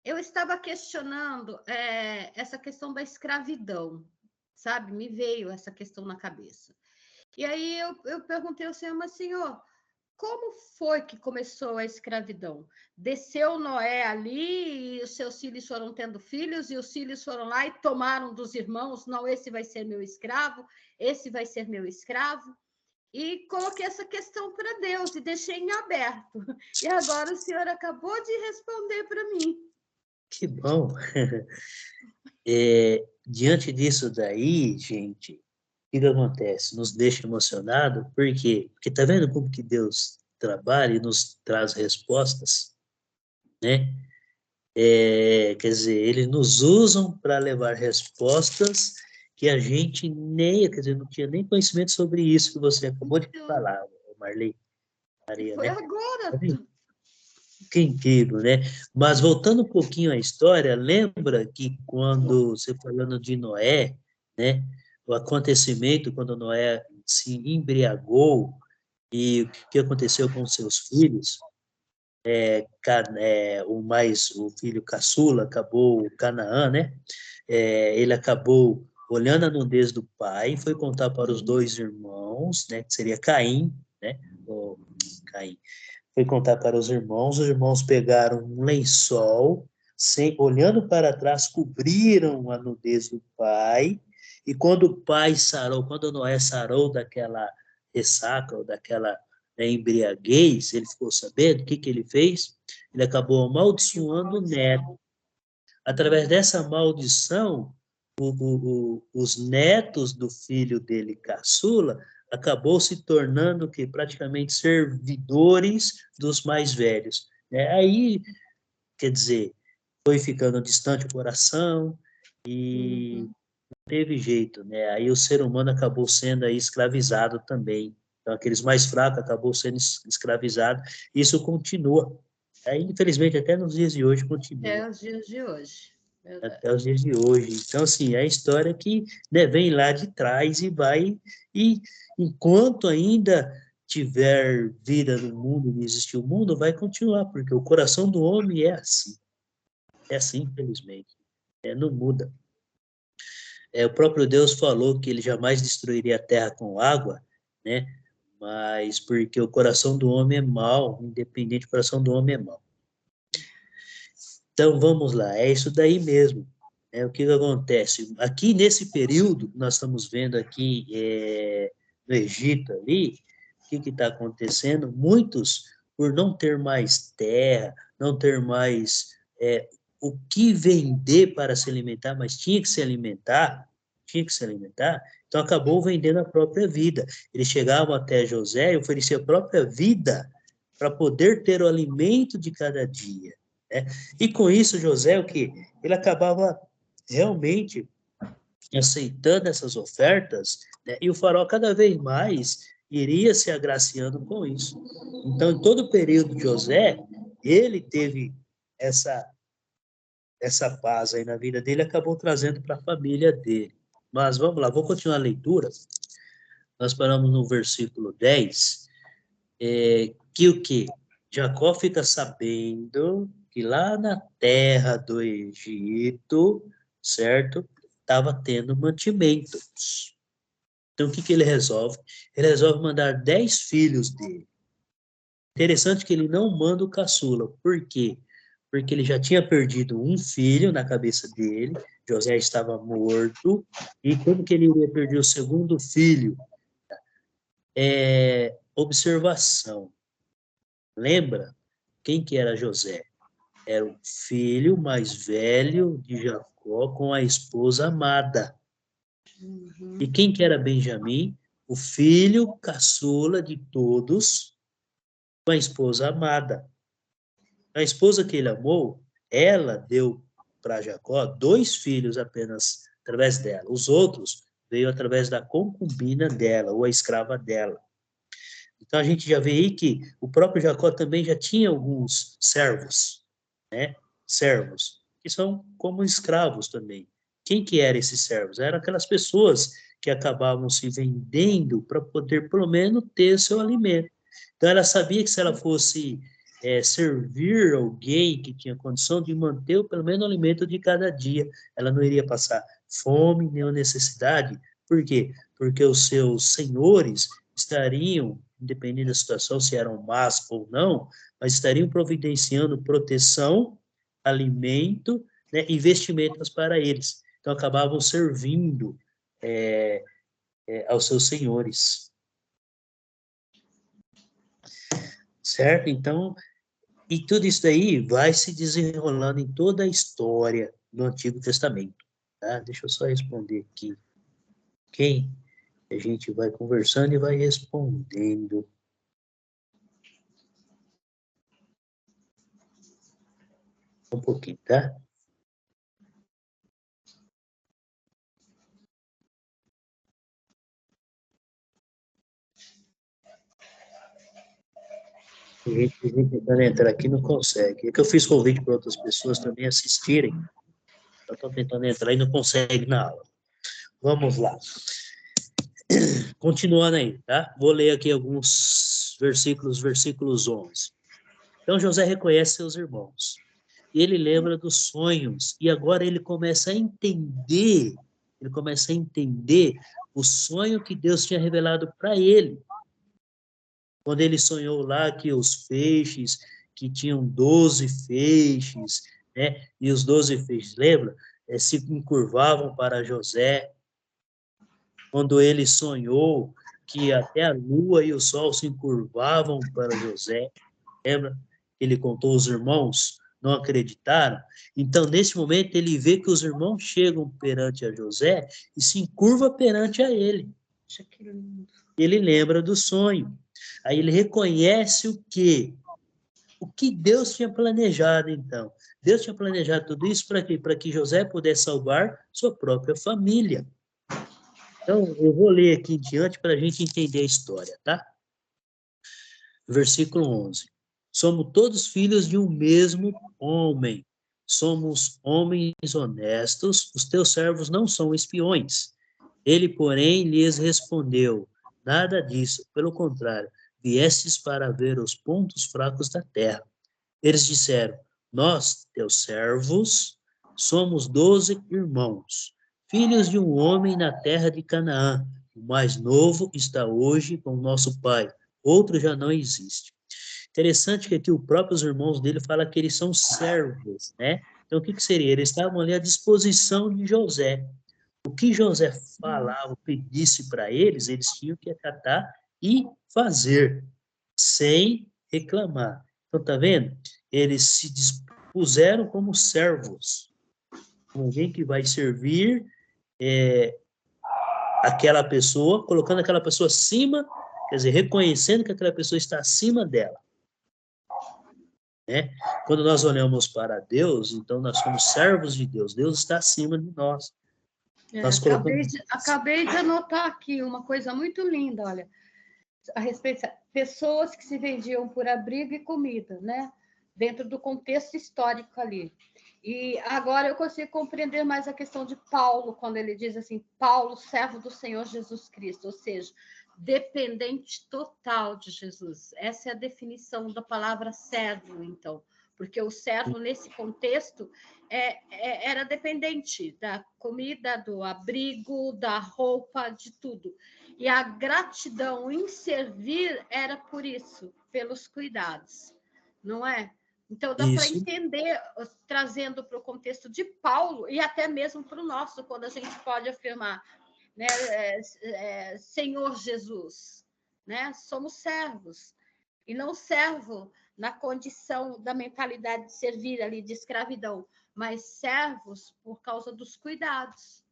Eu estava questionando essa questão da escravidão, sabe? Me veio essa questão na cabeça. E aí eu perguntei ao senhor, mas senhor, como foi que começou a escravidão? Desceu Noé ali e os seus filhos foram tendo filhos e os filhos foram lá e tomaram dos irmãos, não, esse vai ser meu escravo, esse vai ser meu escravo. E coloquei essa questão para Deus e deixei em aberto. E agora o senhor acabou de responder para mim. Que bom. Diante disso daí, gente, o que acontece? Nos deixa emocionado, por quê? Porque tá vendo como que Deus trabalha e nos traz respostas, né? Quer dizer, eles nos usam para levar respostas que a gente nem, quer dizer, não tinha nem conhecimento sobre isso que você acabou de falar, Marley, Maria, Foi né? agora. Que incrível, né? Mas voltando um pouquinho à história, lembra que quando você falando de Noé, né? O acontecimento quando Noé se embriagou e o que aconteceu com seus filhos? O filho caçula acabou, Canaã, né? Ele acabou olhando a nudez do pai, foi contar para os dois irmãos, né? Que seria Caim, né? O Caim foi contar para os irmãos pegaram um lençol, olhando para trás, cobriram a nudez do pai, e quando o pai sarou, quando Noé sarou daquela ressaca, ou daquela embriaguez, ele ficou sabendo, o que ele fez? Ele acabou amaldiçoando o neto. Através dessa maldição, os netos do filho dele, caçula, acabou se tornando que praticamente servidores dos mais velhos. Aí, quer dizer, foi ficando distante o coração e não teve jeito, né? Aí o ser humano acabou sendo aí escravizado também. Então, aqueles mais fracos acabou sendo escravizado. Isso continua. Aí, infelizmente, até nos dias de hoje continua. Até os dias de hoje. Verdade. Até os dias de hoje. Então, assim, é a história que, né, vem lá de trás e vai, e enquanto ainda tiver vida no mundo e existir o mundo, vai continuar, porque o coração do homem é assim, infelizmente, não muda. O próprio Deus falou que ele jamais destruiria a terra com água, né, mas porque o coração do homem é mau, independente, o coração do homem é mau. Então, vamos lá, é isso daí mesmo. O que acontece? Aqui, nesse período, nós estamos vendo aqui no Egito ali, o que está acontecendo? Muitos, por não ter mais terra, não ter mais o que vender para se alimentar, mas tinha que se alimentar, então acabou vendendo a própria vida. Eles chegavam até José e ofereciam a própria vida para poder ter o alimento de cada dia. E com isso, José, o que? Ele acabava realmente aceitando essas ofertas, né? E o faraó cada vez mais iria se agraciando com isso. Então, em todo o período de José, ele teve essa paz aí na vida dele, acabou trazendo para a família dele. Mas vamos lá, vou continuar a leitura. Nós paramos no versículo 10, que o quê? Jacó fica sabendo que lá na terra do Egito, certo? Estava tendo mantimentos. Então, o que ele resolve? Ele resolve mandar 10 filhos dele. Interessante que ele não manda o caçula. Por quê? Porque ele já tinha perdido um filho na cabeça dele, José estava morto, e como que ele iria perder o segundo filho? Observação. Lembra quem que era José? Era o filho mais velho de Jacó com a esposa amada. E quem que era Benjamim? O filho caçula de todos com a esposa amada. A esposa que ele amou, ela deu para Jacó 2 filhos apenas através dela. Os outros veio através da concubina dela, ou a escrava dela. Então a gente já vê aí que o próprio Jacó também já tinha alguns servos, né? Servos, que são como escravos também. Quem que eram esses servos? Eram aquelas pessoas que acabavam se vendendo para poder, pelo menos, ter seu alimento. Então ela sabia que se ela fosse servir alguém que tinha condição de manter pelo menos o alimento de cada dia, ela não iria passar fome nem necessidade. Por quê? Porque os seus senhores estariam, independente da situação, se eram más ou não, mas estariam providenciando proteção, alimento, né, e vestimentas para eles. Então, acabavam servindo aos seus senhores. Certo? Então, e tudo isso daí vai se desenrolando em toda a história do Antigo Testamento. Tá? Deixa eu só responder aqui. Ok? A gente vai conversando e vai respondendo. Um pouquinho, tá? A gente tentando entrar aqui não consegue. É que eu fiz convite para outras pessoas também assistirem. Eu estou tentando entrar e não consegue na aula. Vamos lá. Continuando aí, tá? Vou ler aqui alguns versículos 11. Então José reconhece seus irmãos. E ele lembra dos sonhos. E agora ele começa a entender o sonho que Deus tinha revelado para ele. Quando ele sonhou lá que os feixes, que tinham 12 feixes, né? E os 12 feixes, lembra? Se encurvavam para José. Quando ele sonhou que até a lua e o sol se encurvavam para José, lembra? Ele contou aos irmãos, não acreditaram. Então, nesse momento, ele vê que os irmãos chegam perante a José e se encurva perante a ele. Ele lembra do sonho. Aí ele reconhece o quê? o que Deus tinha planejado, então. Deus tinha planejado tudo isso para quê? Para que José pudesse salvar sua própria família. Então, eu vou ler aqui em diante para a gente entender a história, tá? Versículo 11. Somos todos filhos de um mesmo homem. Somos homens honestos, os teus servos não são espiões. Ele, porém, lhes respondeu, nada disso, pelo contrário, viestes para ver os pontos fracos da terra. Eles disseram, nós, teus servos, somos 12 irmãos, filhos de um homem na terra de Canaã. O mais novo está hoje com nosso pai, outro já não existe. Interessante que aqui os próprios irmãos dele falam que eles são servos, né? Então, o que seria? Eles estavam ali à disposição de José. O que José falava, pedisse para eles tinham que acatar e fazer, sem reclamar. Então, tá vendo? Eles se dispuseram como servos, como alguém que vai servir aquela pessoa, colocando aquela pessoa acima, quer dizer, reconhecendo que aquela pessoa está acima dela. Né? Quando nós olhamos para Deus, então nós somos servos de Deus. Deus está acima de nós. Nós colocamos... Acabei de anotar aqui uma coisa muito linda, olha, a respeito de pessoas que se vendiam por abrigo e comida, né? Dentro do contexto histórico ali. E agora eu consigo compreender mais a questão de Paulo, quando ele diz assim, Paulo, servo do Senhor Jesus Cristo, ou seja, dependente total de Jesus. Essa é a definição da palavra servo, então, porque o servo, nesse contexto, era dependente da comida, do abrigo, da roupa, de tudo. E a gratidão em servir era por isso, pelos cuidados, não é? Então, dá para entender, trazendo para o contexto de Paulo, e até mesmo para o nosso, quando a gente pode afirmar, né, Senhor Jesus, né? Somos servos, e não servo na condição da mentalidade de servir ali, de escravidão, mas servos por causa dos cuidados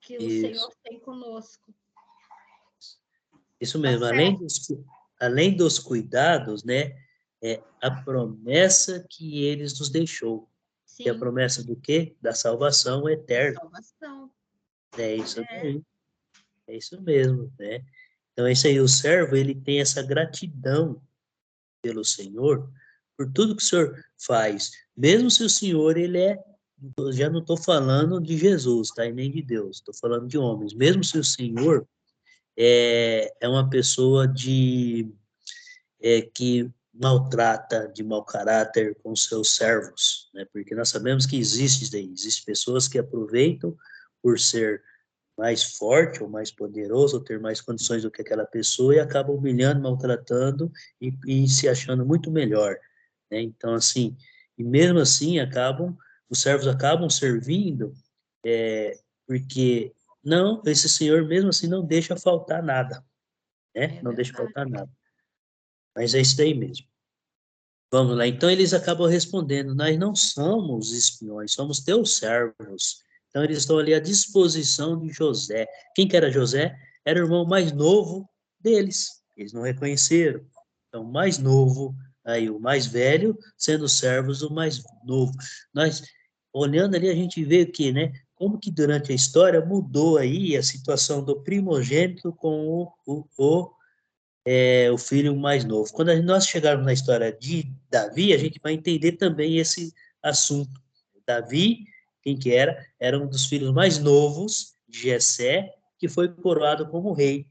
que o Senhor tem conosco. Isso mesmo, além dos cuidados, né, a promessa que eles nos deixou. Sim. Que é a promessa do quê? Da salvação eterna. Da salvação. É isso mesmo. É isso mesmo, né? Então, isso aí, o servo, ele tem essa gratidão pelo Senhor, por tudo que o Senhor faz. Mesmo se o Senhor, ele já não estou falando de Jesus, tá? E nem de Deus, estou falando de homens. Mesmo se o Senhor é uma pessoa que maltrata, de mau caráter com seus servos, né? Porque nós sabemos que existem pessoas que aproveitam por ser mais forte ou mais poderoso, ou ter mais condições do que aquela pessoa e acaba humilhando, maltratando e se achando muito melhor, né? Então, assim, e mesmo assim os servos acabam servindo, porque não, esse senhor mesmo assim não deixa faltar nada, né? Não deixa faltar nada. Mas é isso daí mesmo. Vamos lá, então eles acabam respondendo, nós não somos espiões, somos teus servos. Então eles estão ali à disposição de José. Quem que era José? Era o irmão mais novo deles. Eles não reconheceram. Então, o mais novo, aí o mais velho, sendo servos do mais novo. Nós, olhando ali, a gente vê o que, né? Como que durante a história mudou aí a situação do primogênito com o filho mais novo. Quando nós chegarmos na história de Davi, a gente vai entender também esse assunto. Davi, quem que era? Era um dos filhos mais novos de Jessé, que foi coroado como rei.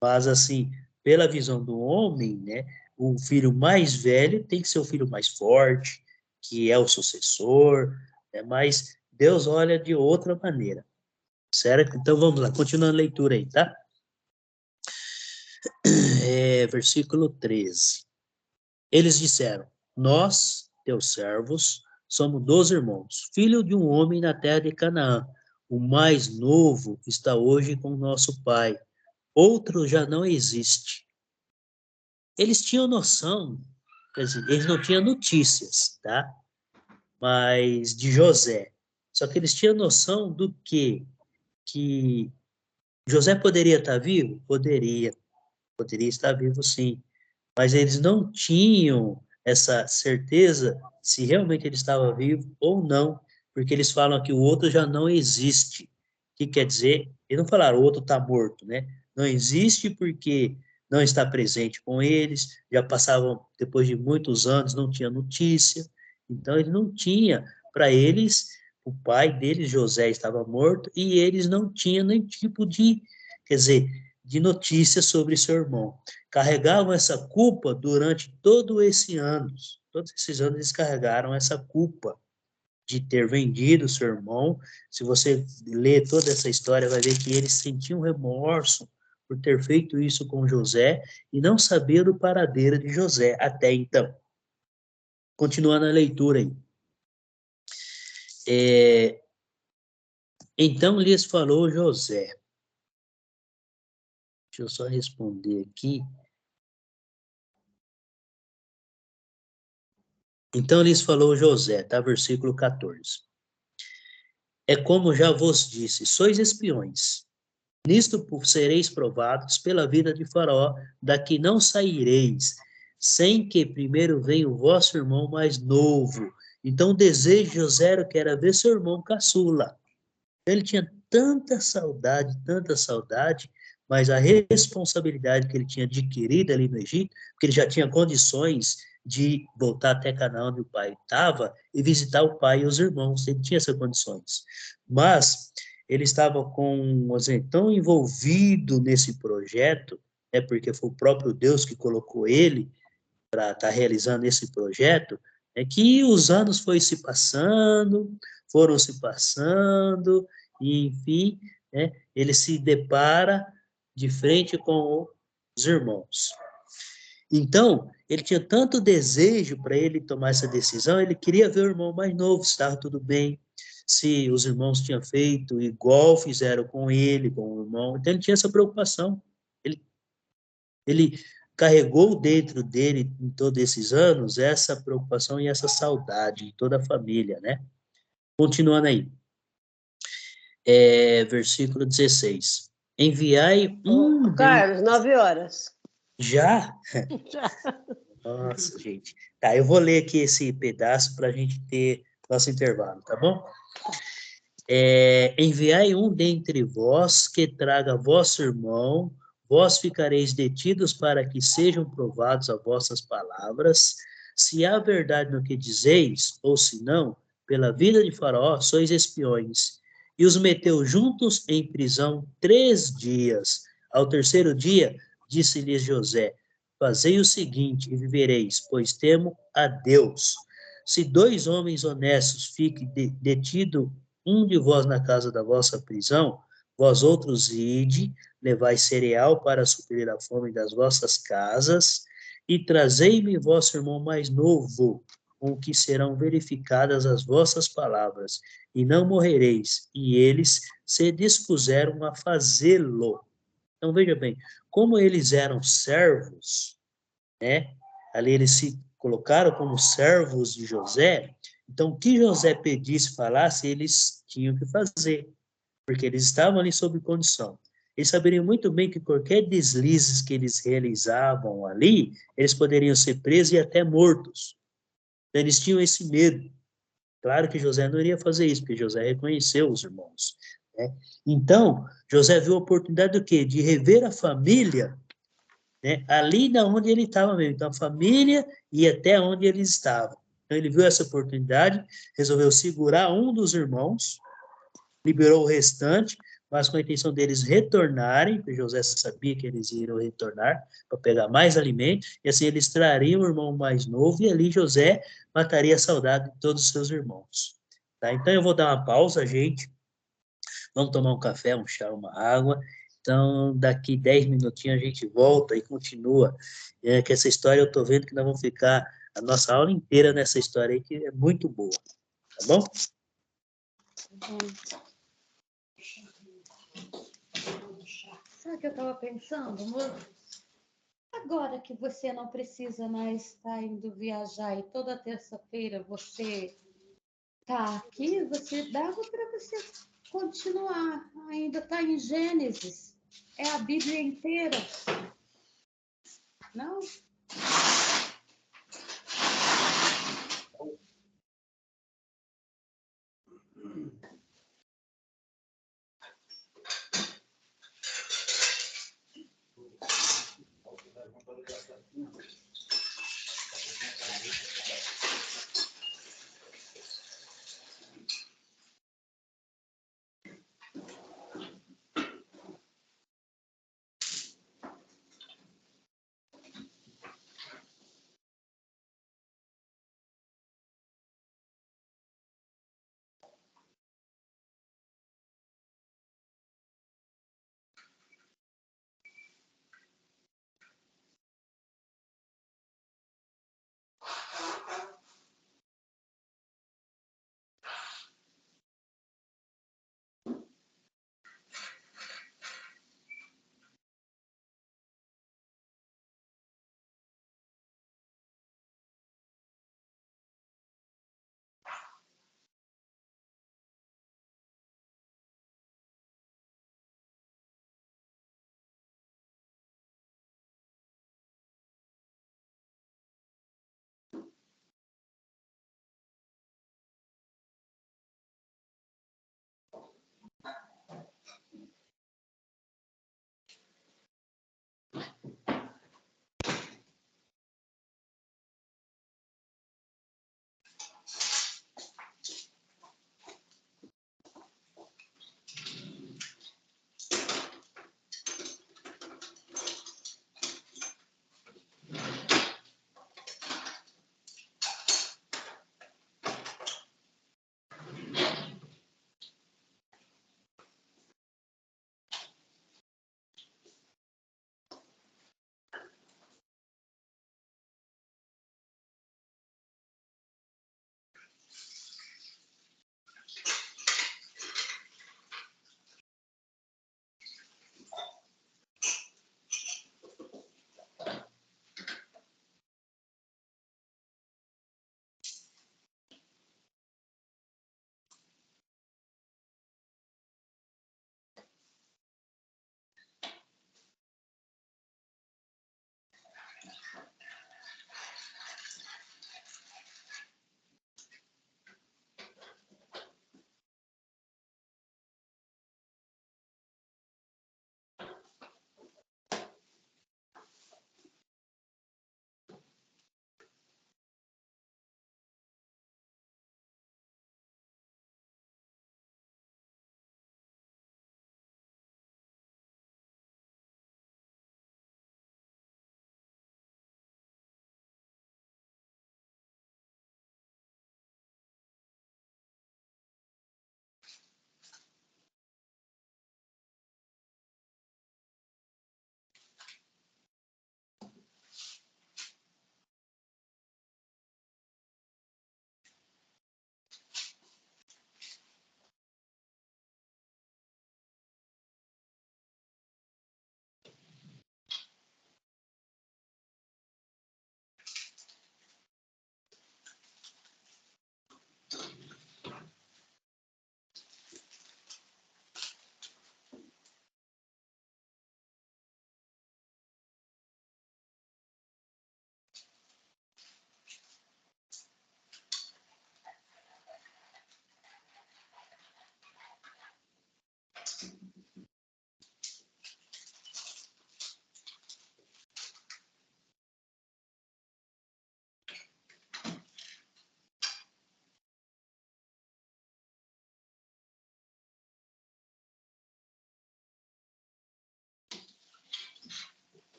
Mas, assim, pela visão do homem, né, o filho mais velho tem que ser o filho mais forte, que é o sucessor, né, mas Deus olha de outra maneira. Certo? Então, vamos lá, continuando a leitura aí, tá? Versículo 13. Eles disseram, nós, teus servos, somos 12 irmãos, filho de um homem na terra de Canaã. O mais novo está hoje com nosso pai. Outro já não existe. Eles tinham noção, quer dizer, eles não tinham notícias, tá? Mas de José. Só que eles tinham noção do que José poderia estar vivo? Poderia estar vivo sim. mas eles não tinham essa certeza se realmente ele estava vivo ou não, porque eles falam que o outro já não existe. O que quer dizer? Eles não falaram o outro está morto, né? Não existe porque não está presente com eles, já passavam, depois de muitos anos, não tinha notícia, então ele não tinha, para eles, o pai deles, José, estava morto, e eles não tinham nenhum tipo de, quer dizer, de notícia sobre seu irmão. Carregavam essa culpa durante todos esses anos eles carregaram essa culpa de ter vendido seu irmão. Se você ler toda essa história, vai ver que eles sentiam remorso por ter feito isso com José e não saber o paradeiro de José até então. Continuando a leitura aí. Então lhes falou José. Deixa eu só responder aqui. Então lhes falou José, tá? Versículo 14. É como já vos disse, sois espiões. Nisto sereis provados pela vida de Faraó, daqui não saireis, sem que primeiro venha o vosso irmão mais novo. Então o desejo de José que era ver seu irmão caçula. Ele tinha tanta saudade, mas a responsabilidade que ele tinha adquirido ali no Egito, porque ele já tinha condições de voltar até Canaã, onde o pai estava, e visitar o pai e os irmãos, ele tinha essas condições. Mas ele estava assim, tão envolvido nesse projeto, porque foi o próprio Deus que colocou ele para estar realizando esse projeto, que os anos foram se passando, e enfim, ele se depara de frente com os irmãos. Então, ele tinha tanto desejo para ele tomar essa decisão, ele queria ver o irmão mais novo, se estava tudo bem, se os irmãos tinham feito igual fizeram com ele, com o irmão. Então, ele tinha essa preocupação. Ele carregou dentro dele, em todos esses anos, essa preocupação e essa saudade de toda a família, né? Continuando aí. Versículo 16. Enviai Carlos, 9 horas. Já? Já. Nossa, gente. Tá, eu vou ler aqui esse pedaço para a gente ter nosso intervalo, tá bom? Enviai dentre vós que traga vosso irmão, vós ficareis detidos para que sejam provados as vossas palavras, se há verdade no que dizeis, ou se não, pela vida de Faraó, sois espiões. E os meteu juntos em prisão 3 dias. Ao terceiro dia, disse-lhes José, fazei o seguinte e vivereis, pois temo a Deus. Se 2 homens honestos fiquem detidos de vós na casa da vossa prisão, vós outros ide, levai cereal para suprir a fome das vossas casas, e trazei-me vosso irmão mais novo, com que serão verificadas as vossas palavras, e não morrereis. E eles se dispuseram a fazê-lo. Então, veja bem, como eles eram servos, ali eles se colocaram como servos de José, então o que José pedisse, falasse, eles tinham que fazer, porque eles estavam ali sob condição. Eles saberiam muito bem que qualquer deslizes que eles realizavam ali, eles poderiam ser presos e até mortos. Então, eles tinham esse medo. Claro que José não iria fazer isso, porque José reconheceu os irmãos, né? Então, José viu a oportunidade do quê? De rever a família, ali da onde ele estava mesmo. Então, a família ia até onde eles estavam. Então, ele viu essa oportunidade, resolveu segurar um dos irmãos, liberou o restante, mas com a intenção deles retornarem, porque José sabia que eles iriam retornar para pegar mais alimento, e assim eles trariam o irmão mais novo, e ali José mataria a saudade de todos os seus irmãos. Tá? Então, eu vou dar uma pausa, gente. Vamos tomar um café, um chá, uma água. Então, daqui 10 minutinhos a gente volta e continua. Que essa história eu estou vendo que nós vamos ficar a nossa aula inteira nessa história aí, que é muito boa. Tá bom? Sabe o que eu estava pensando, amor? Agora que você não precisa mais estar indo viajar e toda terça-feira você tá aqui, você dava para você continuar. Ainda está em Gênesis. É a Bíblia inteira. Não?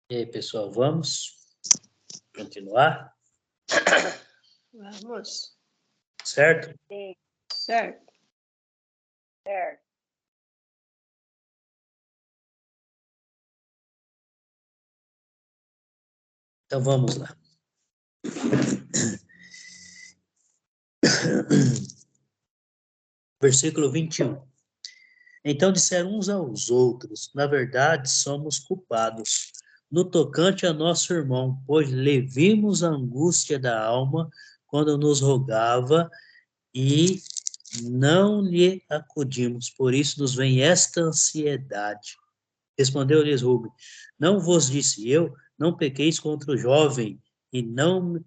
E aí, pessoal, vamos continuar? Vamos. Certo? Sim. Certo. Certo. Então, vamos lá. Versículo 21. Então disseram uns aos outros: na verdade, somos culpados no tocante a nosso irmão, pois lhe vimos a angústia da alma quando nos rogava e não lhe acudimos. Por isso nos vem esta ansiedade. Respondeu-lhes Rubem: não vos disse eu, não pequeis contra o jovem, e não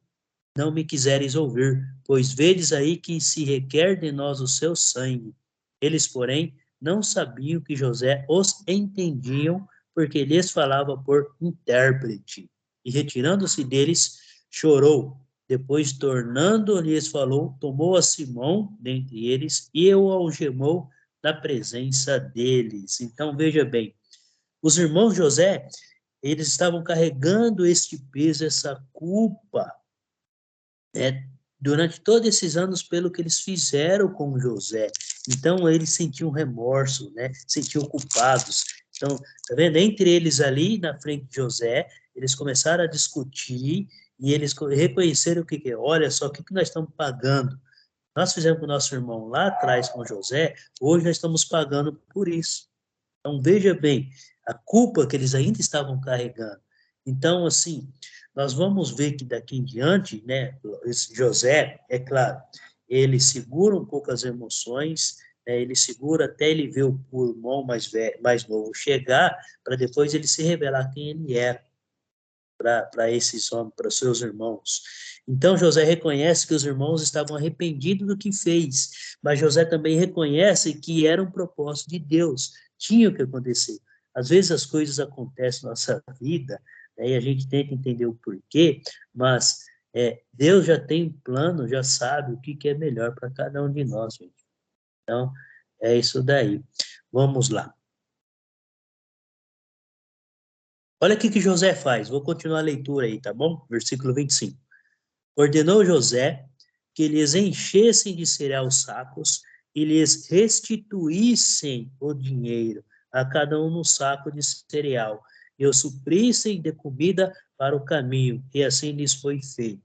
me quiseres ouvir, pois vedes aí que se requer de nós o seu sangue. Eles, porém, não sabiam que José os entendiam, porque lhes falava por intérprete. E retirando-se deles, chorou. Depois, tornando-lhes falou, tomou a Simão dentre eles e o algemou na presença deles. Então, veja bem, os irmãos José, eles estavam carregando este peso, essa culpa, durante todos esses anos pelo que eles fizeram com José. Então, eles sentiam remorso, né? Sentiam culpados. Então, tá vendo? Entre eles ali, na frente de José, eles começaram a discutir e eles reconheceram o que é. Olha só, o que nós estamos pagando? Nós fizemos com o nosso irmão lá atrás, com José, hoje nós estamos pagando por isso. Então, veja bem, a culpa que eles ainda estavam carregando. Então, assim, nós vamos ver que daqui em diante, né, esse José, é claro, ele segura um pouco as emoções, né, ele segura até ele ver o irmão mais novo chegar, para depois ele se revelar quem ele é para esses homens, para seus irmãos. Então José reconhece que os irmãos estavam arrependidos do que fez, mas José também reconhece que era um propósito de Deus, tinha que acontecer. Às vezes as coisas acontecem na nossa vida, né, e a gente tenta entender o porquê, mas Deus já tem um plano, já sabe o que é melhor para cada um de nós, gente. Então, é isso daí. Vamos lá. Olha o que José faz. Vou continuar a leitura aí, tá bom? Versículo 25. Ordenou José que lhes enchessem de cereal os sacos e lhes restituíssem o dinheiro, a cada um no saco de cereal, e o suprissem de comida para o caminho, e assim lhes foi feito.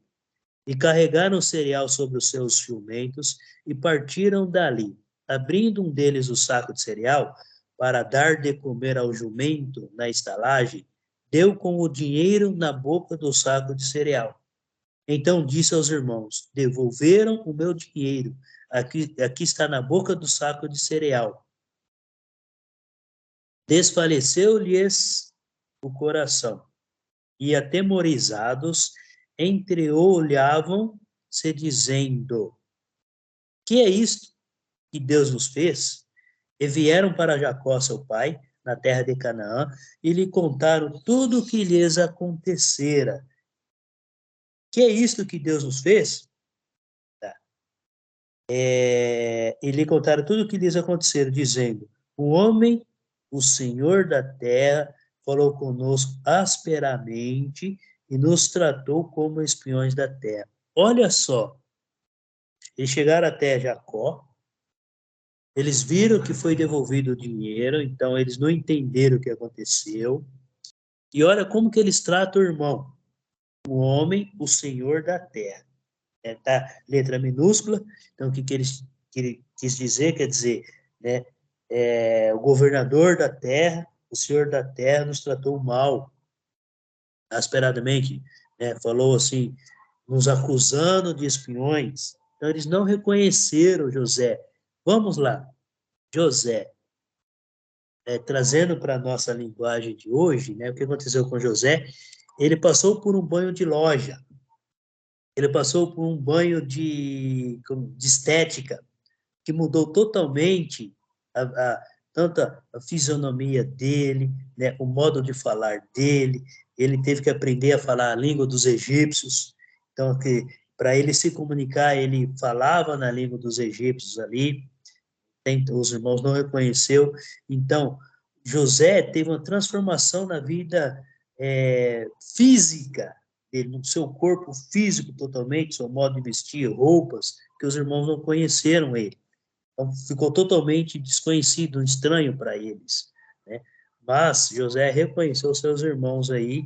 E carregaram o cereal sobre os seus jumentos e partiram dali. Abrindo um deles o saco de cereal, para dar de comer ao jumento na estalagem, deu com o dinheiro na boca do saco de cereal. Então disse aos irmãos: devolveram o meu dinheiro. Aqui está na boca do saco de cereal. Desfaleceu-lhes o coração, e atemorizados, entreolhavam-se, dizendo: que é isto que Deus nos fez? E vieram para Jacó, seu pai, na terra de Canaã, e lhe contaram tudo o que lhes acontecera. Que é isto que Deus nos fez? E lhe contaram tudo o que lhes acontecera, dizendo: o homem, o Senhor da terra, falou conosco asperamente e nos tratou como espiões da terra. Olha só, eles chegaram até Jacó, eles viram que foi devolvido o dinheiro, então eles não entenderam o que aconteceu. E olha como que eles tratam o irmão, o homem, o Senhor da terra. Tá? Letra minúscula, então o que ele quis dizer, quer dizer, né, o governador da terra, o senhor da terra nos tratou mal, asperadamente, né, falou assim, nos acusando de espiões. Então eles não reconheceram José. Vamos lá, José, trazendo para a nossa linguagem de hoje, né, o que aconteceu com José, ele passou por um banho de loja, ele passou por um banho de estética, que mudou totalmente tanto a fisionomia dele, né, o modo de falar dele. Ele teve que aprender a falar a língua dos egípcios. Então, para ele se comunicar, ele falava na língua dos egípcios ali. Os irmãos não reconheceu. Então, José teve uma transformação na vida física dele, no seu corpo físico totalmente, seu modo de vestir, roupas, que os irmãos não conheceram ele. Então, ficou totalmente desconhecido, estranho para eles, né? Mas José reconheceu seus irmãos aí,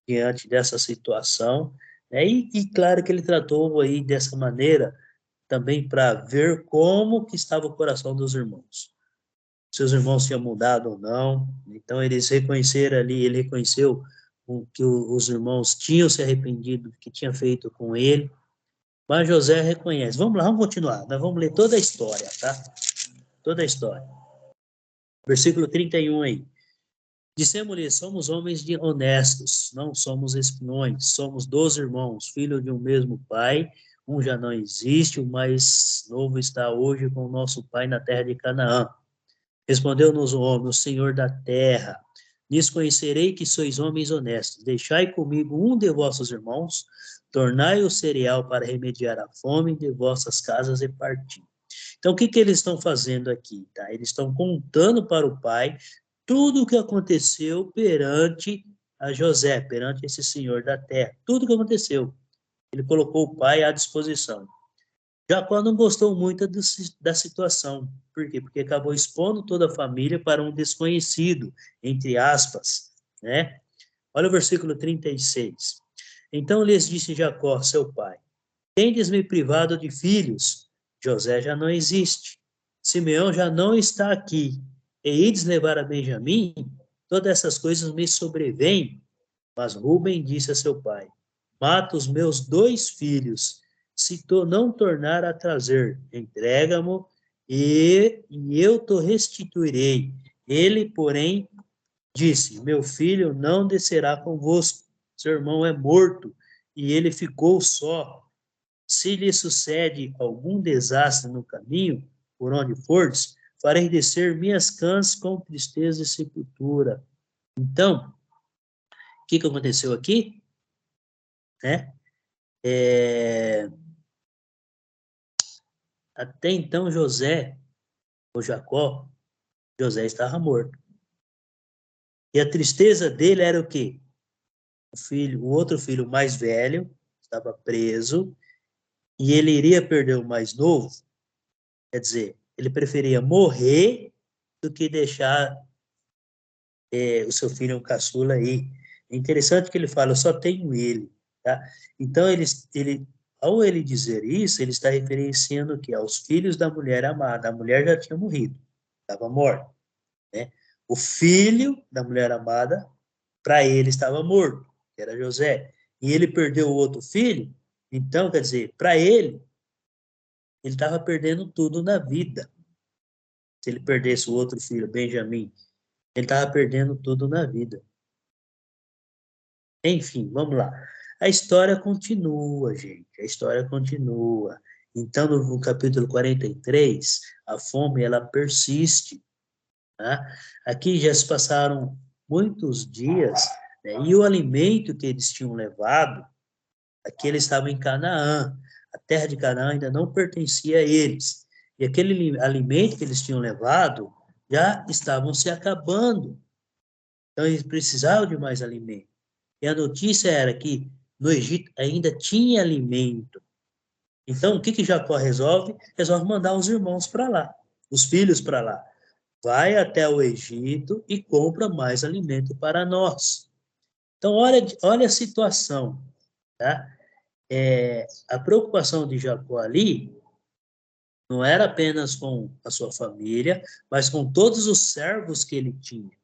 diante dessa situação, né? E claro que ele tratou aí dessa maneira, também para ver como que estava o coração dos irmãos. Seus irmãos tinham mudado ou não. Então, eles reconheceram ali, ele reconheceu que os irmãos tinham se arrependido do que tinha feito com ele. Mas José reconhece. Vamos lá, vamos continuar. Nós vamos ler toda a história, tá? Toda a história. Versículo 31 aí. Dissemos-lhe, somos homens honestos, não somos espiões, somos 12 irmãos, filhos de um mesmo pai, um já não existe, o mais novo está hoje com o nosso pai na terra de Canaã. Respondeu-nos o homem, o Senhor da terra, nisso conhecerei que sois homens honestos, deixai comigo um de vossos irmãos, tornai o cereal para remediar a fome de vossas casas e parti. Então, o que eles estão fazendo aqui? Tá? Eles estão contando para o pai tudo o que aconteceu perante a José, perante esse senhor da terra. Tudo o que aconteceu. Ele colocou o pai à disposição. Jacó não gostou muito da situação. Por quê? Porque acabou expondo toda a família para um desconhecido, entre aspas, né? Olha o versículo 36. Então lhes disse Jacó, seu pai, tendes-me privado de filhos, José já não existe, Simeão já não está aqui, e ides levar a Benjamim, todas essas coisas me sobrevêm. Mas Rúben disse a seu pai, mata os meus 2 filhos, se tu não tornar a trazer, entrega-mo, e eu te restituirei. Ele, porém, disse, meu filho não descerá convosco, seu irmão é morto, e ele ficou só. Se lhe sucede algum desastre no caminho, por onde fordes, farei descer minhas cãs com tristeza e sepultura. Então, o que aconteceu aqui? Até então, José, ou Jacó, José estava morto. E a tristeza dele era o quê? O outro filho mais velho, estava preso, e ele iria perder o mais novo. Quer dizer, ele preferia morrer do que deixar o seu filho, um caçula aí. É interessante que ele fala, eu só tenho ele, tá? Então, ao ele dizer isso, ele está referenciando o quê? Aos filhos da mulher amada. A mulher já tinha morrido, estava morta, né? O filho da mulher amada, para ele, estava morto, que era José. E ele perdeu o outro filho, então, quer dizer, para ele estava perdendo tudo na vida. Se ele perdesse o outro filho, Benjamim, ele estava perdendo tudo na vida. Enfim, vamos lá. A história continua, gente. A história continua. Então, no capítulo 43, a fome, ela persiste. Tá? Aqui já se passaram muitos dias, né? E o alimento que eles tinham levado, aqui eles estavam em Canaã. A terra de Canaã ainda não pertencia a eles. E aquele alimento que eles tinham levado já estavam se acabando. Então, eles precisavam de mais alimento. E a notícia era que no Egito ainda tinha alimento. Então, o que Jacó resolve? Resolve mandar os irmãos para lá, os filhos para lá. Vai até o Egito e compra mais alimento para nós. Então, olha a situação. Tá? A preocupação de Jacó ali não era apenas com a sua família, mas com todos os servos que ele tinha.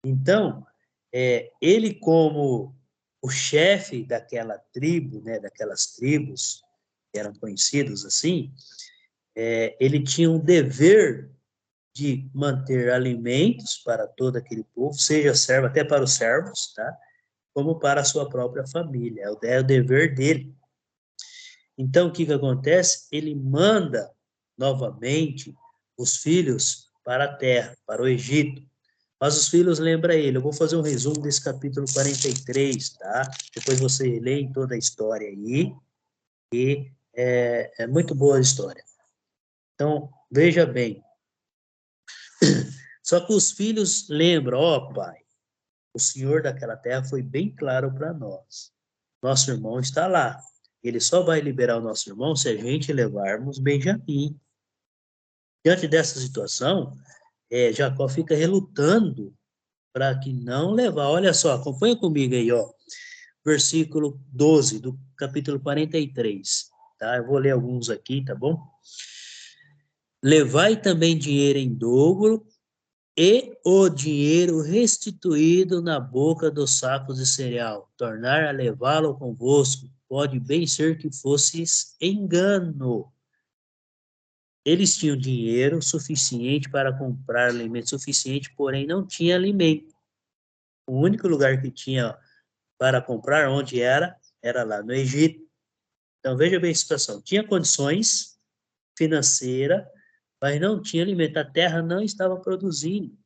Então, ele como o chefe daquela tribo, né, daquelas tribos que eram conhecidos assim, ele tinha um dever de manter alimentos para todo aquele povo, seja servo, até para os servos, tá? Como para a sua própria família, é o dever dele. Então, o que acontece? Ele manda novamente os filhos para a terra, para o Egito. Mas os filhos lembram ele. Eu vou fazer um resumo desse capítulo 43, tá? Depois você lê toda a história aí. E é muito boa a história. Então, veja bem. Só que os filhos lembram, ó pai, O Senhor daquela terra foi bem claro para nós. Nosso irmão está lá. Ele só vai liberar o nosso irmão se a gente levarmos Benjamim. Diante dessa situação, Jacó fica relutando para que não levar. Olha só, acompanha comigo aí, ó. Versículo 12 do capítulo 43. Tá? Eu vou ler alguns aqui, tá bom? Levai também dinheiro em dobro e o dinheiro restituído na boca dos sacos de cereal. Tornar a levá-lo convosco. Pode bem ser que fosses engano. Eles tinham dinheiro suficiente para comprar alimento suficiente, porém não tinha alimento. O único lugar que tinha para comprar, onde era lá no Egito. Então, veja bem a situação. Tinha condições financeiras, mas não tinha alimento. A terra não estava produzindo.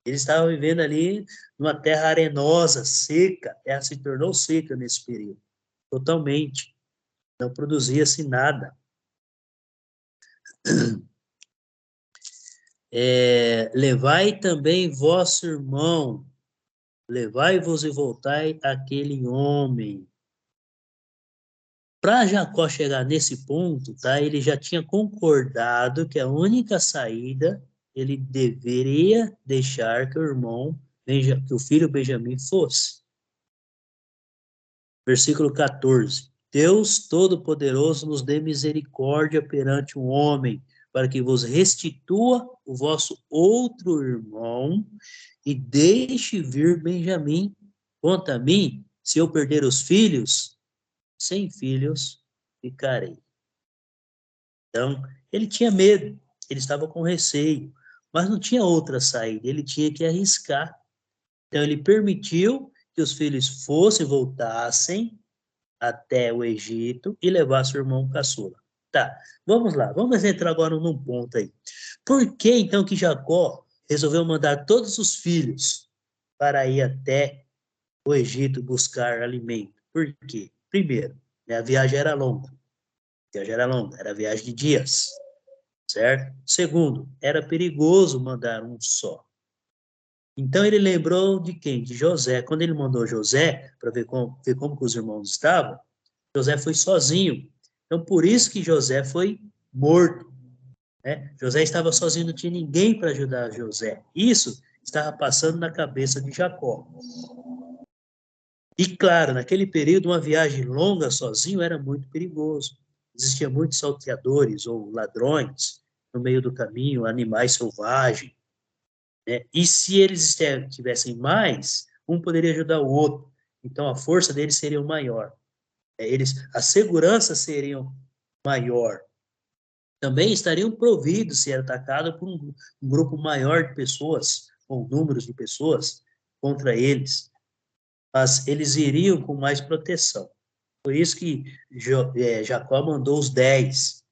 Eles estavam vivendo ali numa terra arenosa, seca. A terra se tornou seca nesse período. Totalmente. Não produzia-se nada. Levai também vosso irmão, levai-vos e voltai àquele homem. Para Jacó chegar nesse ponto, tá? Ele já tinha concordado que a única saída ele deveria deixar que o irmão, que o filho Benjamim fosse. Versículo 14. Deus Todo-Poderoso nos dê misericórdia perante um homem, para que vos restitua o vosso outro irmão e deixe vir Benjamim. Quanto a mim, se eu perder os filhos, sem filhos ficarei. Então, ele tinha medo, ele estava com receio, mas não tinha outra saída, ele tinha que arriscar. Então, ele permitiu que os filhos voltassem até o Egito e levassem o irmão caçula. Tá, vamos lá, vamos entrar agora num ponto aí. Por que, então, que Jacó resolveu mandar todos os filhos para ir até o Egito buscar alimento? Por quê? Primeiro, a viagem era longa. Era viagem de dias, certo? Segundo, era perigoso mandar um só. Então ele lembrou de quem? De José. Quando ele mandou José para ver como que os irmãos estavam, José foi sozinho. Então por isso que José foi morto, né? José estava sozinho, não tinha ninguém para ajudar José. Isso estava passando na cabeça de Jacó. E claro, naquele período, uma viagem longa sozinho era muito perigoso. Existiam muitos salteadores ou ladrões no meio do caminho, animais selvagens, né? E se eles tivessem mais, um poderia ajudar o outro. Então a força deles seria maior. A segurança seria maior. Também estariam providos se era atacado por um grupo maior de pessoas, ou números de pessoas contra eles. Mas eles iriam com mais proteção. Por isso que Jacó mandou os 10,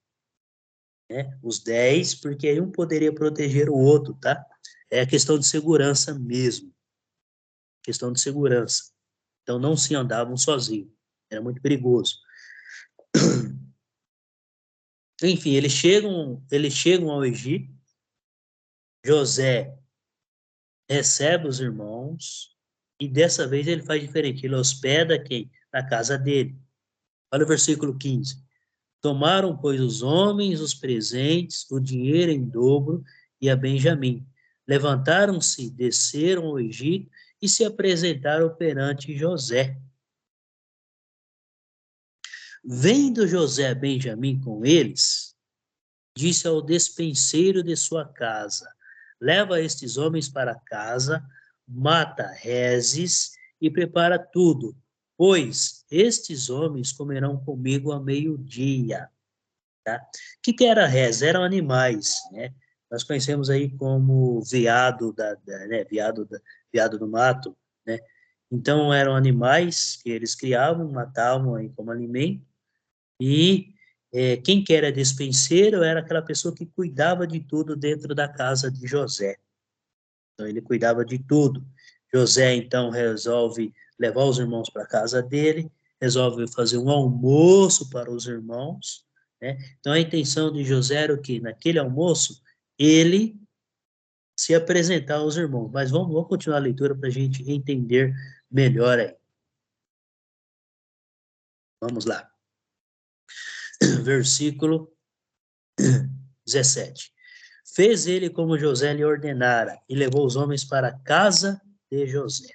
né? Os 10, porque aí um poderia proteger o outro, tá? É a questão de segurança mesmo. Questão de segurança. Então não se andavam sozinhos. Era muito perigoso. Enfim, eles chegam ao Egito. José recebe os irmãos e dessa vez ele faz diferente. Ele hospeda quem? Na casa dele. Olha o versículo 15. Tomaram, pois, os homens os presentes, o dinheiro em dobro e a Benjamim. Levantaram-se, desceram ao Egito e se apresentaram perante José. Vendo José Benjamim com eles, disse ao despenseiro de sua casa: leva estes homens para casa, mata rezes e prepara tudo, pois estes homens comerão comigo a meio-dia. Tá? O que era rez? Eram animais, né? Nós conhecemos aí como veado, né? Veado do mato, né? Então eram animais que eles criavam, matavam aí como alimento, e quem que era despenseiro era aquela pessoa que cuidava de tudo dentro da casa de José. Então ele cuidava de tudo. José então resolve levar os irmãos para a casa dele, resolve fazer um almoço para os irmãos, né? Então a intenção de José era o quê? Naquele almoço, ele se apresentar aos irmãos. Mas vamos continuar a leitura para a gente entender melhor aí. Vamos lá. Versículo 17. Fez ele como José lhe ordenara, e levou os homens para a casa de José.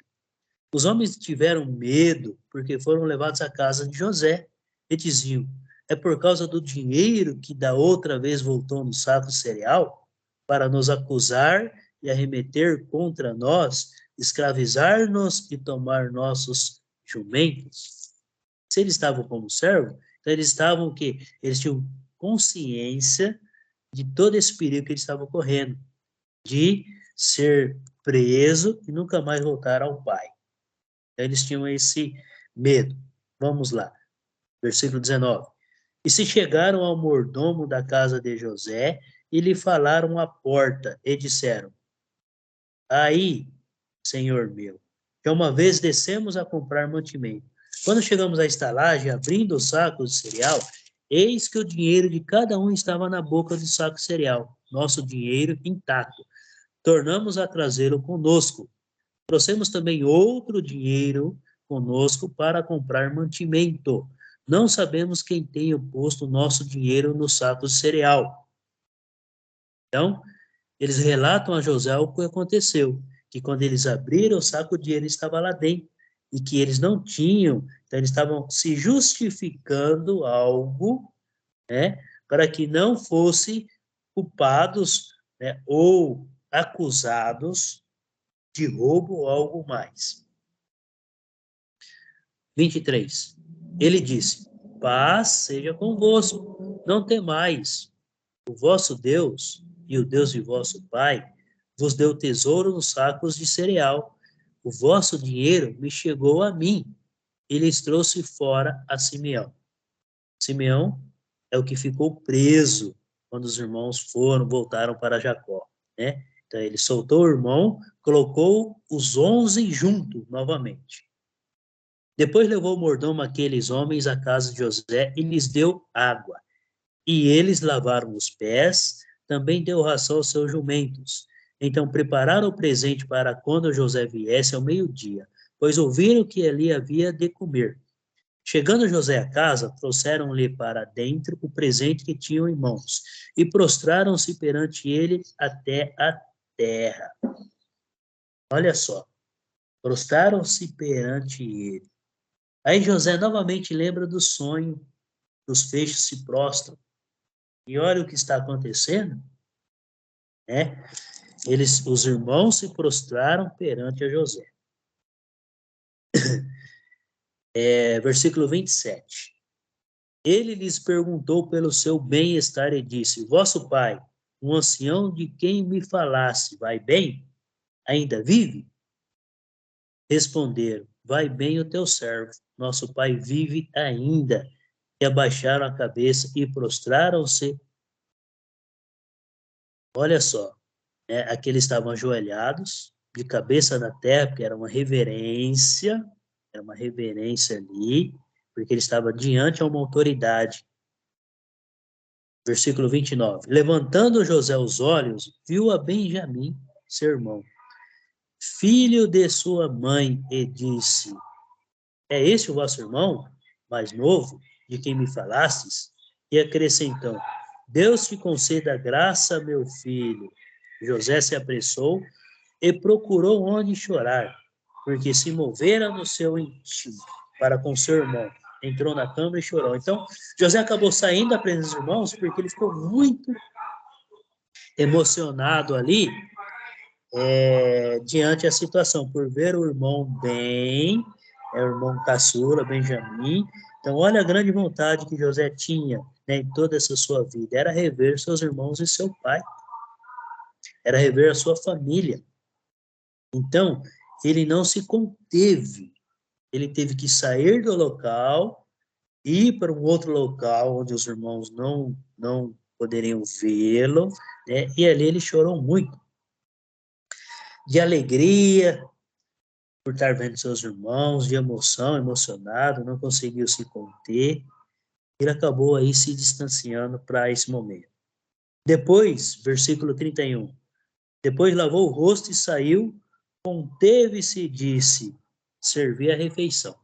Os homens tiveram medo, porque foram levados à casa de José, e diziam, é por causa do dinheiro que da outra vez voltou no saco de cereal, para nos acusar e arremeter contra nós, escravizar-nos e tomar nossos jumentos. Se eles estavam como servo, então eles estavam o quê? Eles tinham consciência de todo esse perigo que eles estavam correndo, de ser preso e nunca mais voltar ao pai. Então, eles tinham esse medo. Vamos lá, versículo 19. E se chegaram ao mordomo da casa de José e lhe falaram à porta e disseram, aí, senhor meu, que uma vez descemos a comprar mantimento. Quando chegamos à estalagem, abrindo os sacos de cereal, eis que o dinheiro de cada um estava na boca do saco de cereal, nosso dinheiro intacto. Tornamos a trazê-lo conosco. Trouxemos também outro dinheiro conosco para comprar mantimento. Não sabemos quem tenha posto o nosso dinheiro no saco de cereal. Então, eles relatam a José o que aconteceu, que quando eles abriram o saco, o dinheiro estava lá dentro, e que eles não tinham, então eles estavam se justificando algo, né, para que não fossem culpados, né, ou acusados de roubo ou algo mais. 23. Ele disse, paz seja convosco, não temais, o vosso Deus e o Deus de vosso Pai vos deu tesouro nos sacos de cereal. O vosso dinheiro me chegou a mim, e lhes trouxe fora a Simeão. Simeão é o que ficou preso quando os irmãos voltaram para Jacó, né? Então ele soltou o irmão, colocou os 11 junto novamente. Depois levou o mordomo aqueles homens à casa de José e lhes deu água. E eles lavaram os pés, também deu ração aos seus jumentos. Então prepararam o presente para quando José viesse ao meio-dia, pois ouviram que ali havia de comer. Chegando José à casa, trouxeram-lhe para dentro o presente que tinham em mãos, e prostraram-se perante ele até a terra. Olha só, prostraram-se perante ele. Aí José novamente lembra do sonho, os feixes se prostram. E olha o que está acontecendo, né? Os irmãos se prostraram perante a José. Versículo 27. Ele lhes perguntou pelo seu bem-estar e disse, vosso pai, um ancião de quem me falasse, vai bem? Ainda vive? Responderam, vai bem o teu servo, nosso pai vive ainda. E abaixaram a cabeça e prostraram-se. Olha só, né? Aqui eles estavam ajoelhados, de cabeça na terra, porque era uma reverência ali, porque ele estava diante de uma autoridade. Versículo 29. Levantando José os olhos, viu a Benjamim, seu irmão, filho de sua mãe, e disse, é este o vosso irmão, mais novo, de quem me falastes? E acrescentou, Deus te conceda graça, meu filho. José se apressou e procurou onde chorar, porque se movera no seu íntimo para com seu irmão. Entrou na cama e chorou. Então, José acabou saindo da presença dos irmãos porque ele ficou muito emocionado ali diante da situação, por ver o irmão bem, o irmão caçula, Benjamim. Então, olha a grande vontade que José tinha, né, em toda essa sua vida, era rever seus irmãos e seu pai, era rever a sua família. Então, ele não se conteve, ele teve que sair do local, ir para um outro local onde os irmãos não poderiam vê-lo, né? E ali ele chorou muito, de alegria por estar vendo seus irmãos, de emoção, emocionado, não conseguiu se conter, ele acabou aí se distanciando para esse momento. Depois, versículo 31, Depois lavou o rosto e saiu, conteve-se e disse, servir a refeição.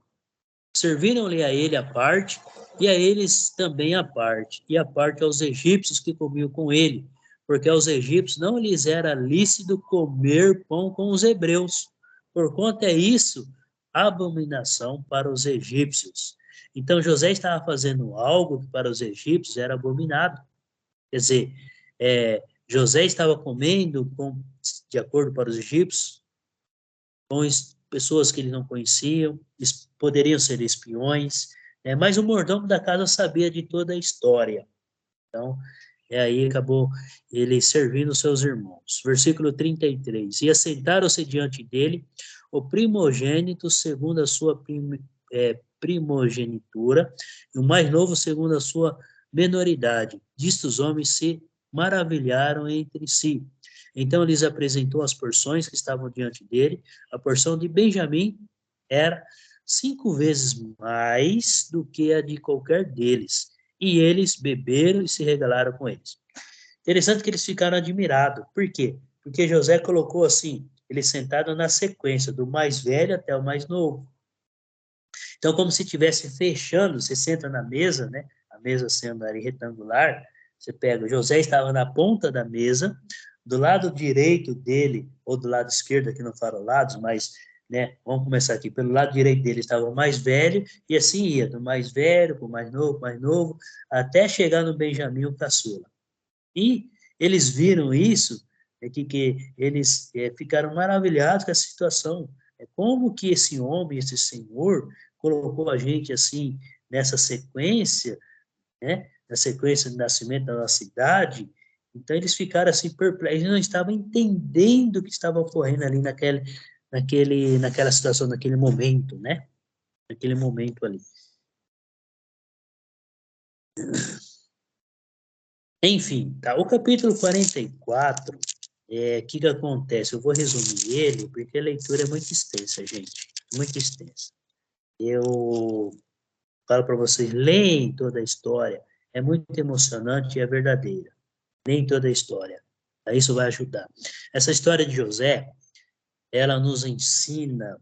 Serviram-lhe a ele a parte, e a eles também a parte, e a parte aos egípcios que comiam com ele, porque aos egípcios não lhes era lícito comer pão com os hebreus, porquanto é isso abominação para os egípcios. Então José estava fazendo algo que para os egípcios era abominado. Quer dizer, José estava comendo, de acordo para os egípcios, com pessoas que eles não conheciam, eles poderiam ser espiões, mas o mordomo da casa sabia de toda a história. Então, aí acabou ele servindo seus irmãos. Versículo 33. E assentaram-se diante dele o primogênito segundo a sua primogenitura, e o mais novo segundo a sua menoridade. Disto os homens se maravilharam entre si. Então lhes apresentou as porções que estavam diante dele. A porção de Benjamim era 5 vezes mais do que a de qualquer deles. E eles beberam e se regalaram com eles. Interessante que eles ficaram admirados. Por quê? Porque José colocou assim, ele sentado na sequência, do mais velho até o mais novo. Então, como se estivesse fechando, você senta na mesa, né? A mesa sendo ali retangular, você pega, José estava na ponta da mesa, do lado direito dele, ou do lado esquerdo, aqui não falo lados, mas, né, vamos começar aqui, pelo lado direito dele estava o mais velho, e assim ia, do mais velho para o mais novo, até chegar no Benjamim, o caçula. E eles viram isso, que eles ficaram maravilhados com essa situação. Como que esse homem, esse senhor, colocou a gente assim, nessa sequência, né? Na sequência de nascimento da nossa cidade. Então eles ficaram assim perplexos, eles não estavam entendendo o que estava ocorrendo ali naquela situação, naquele momento, né? Naquele momento ali. Enfim, tá? O capítulo 44, o que acontece? Eu vou resumir ele, porque a leitura é muito extensa, gente, muito extensa. Eu falo para vocês, leem toda a história, é muito emocionante e é verdadeira. Nem toda a história. Isso vai ajudar. Essa história de José, ela nos ensina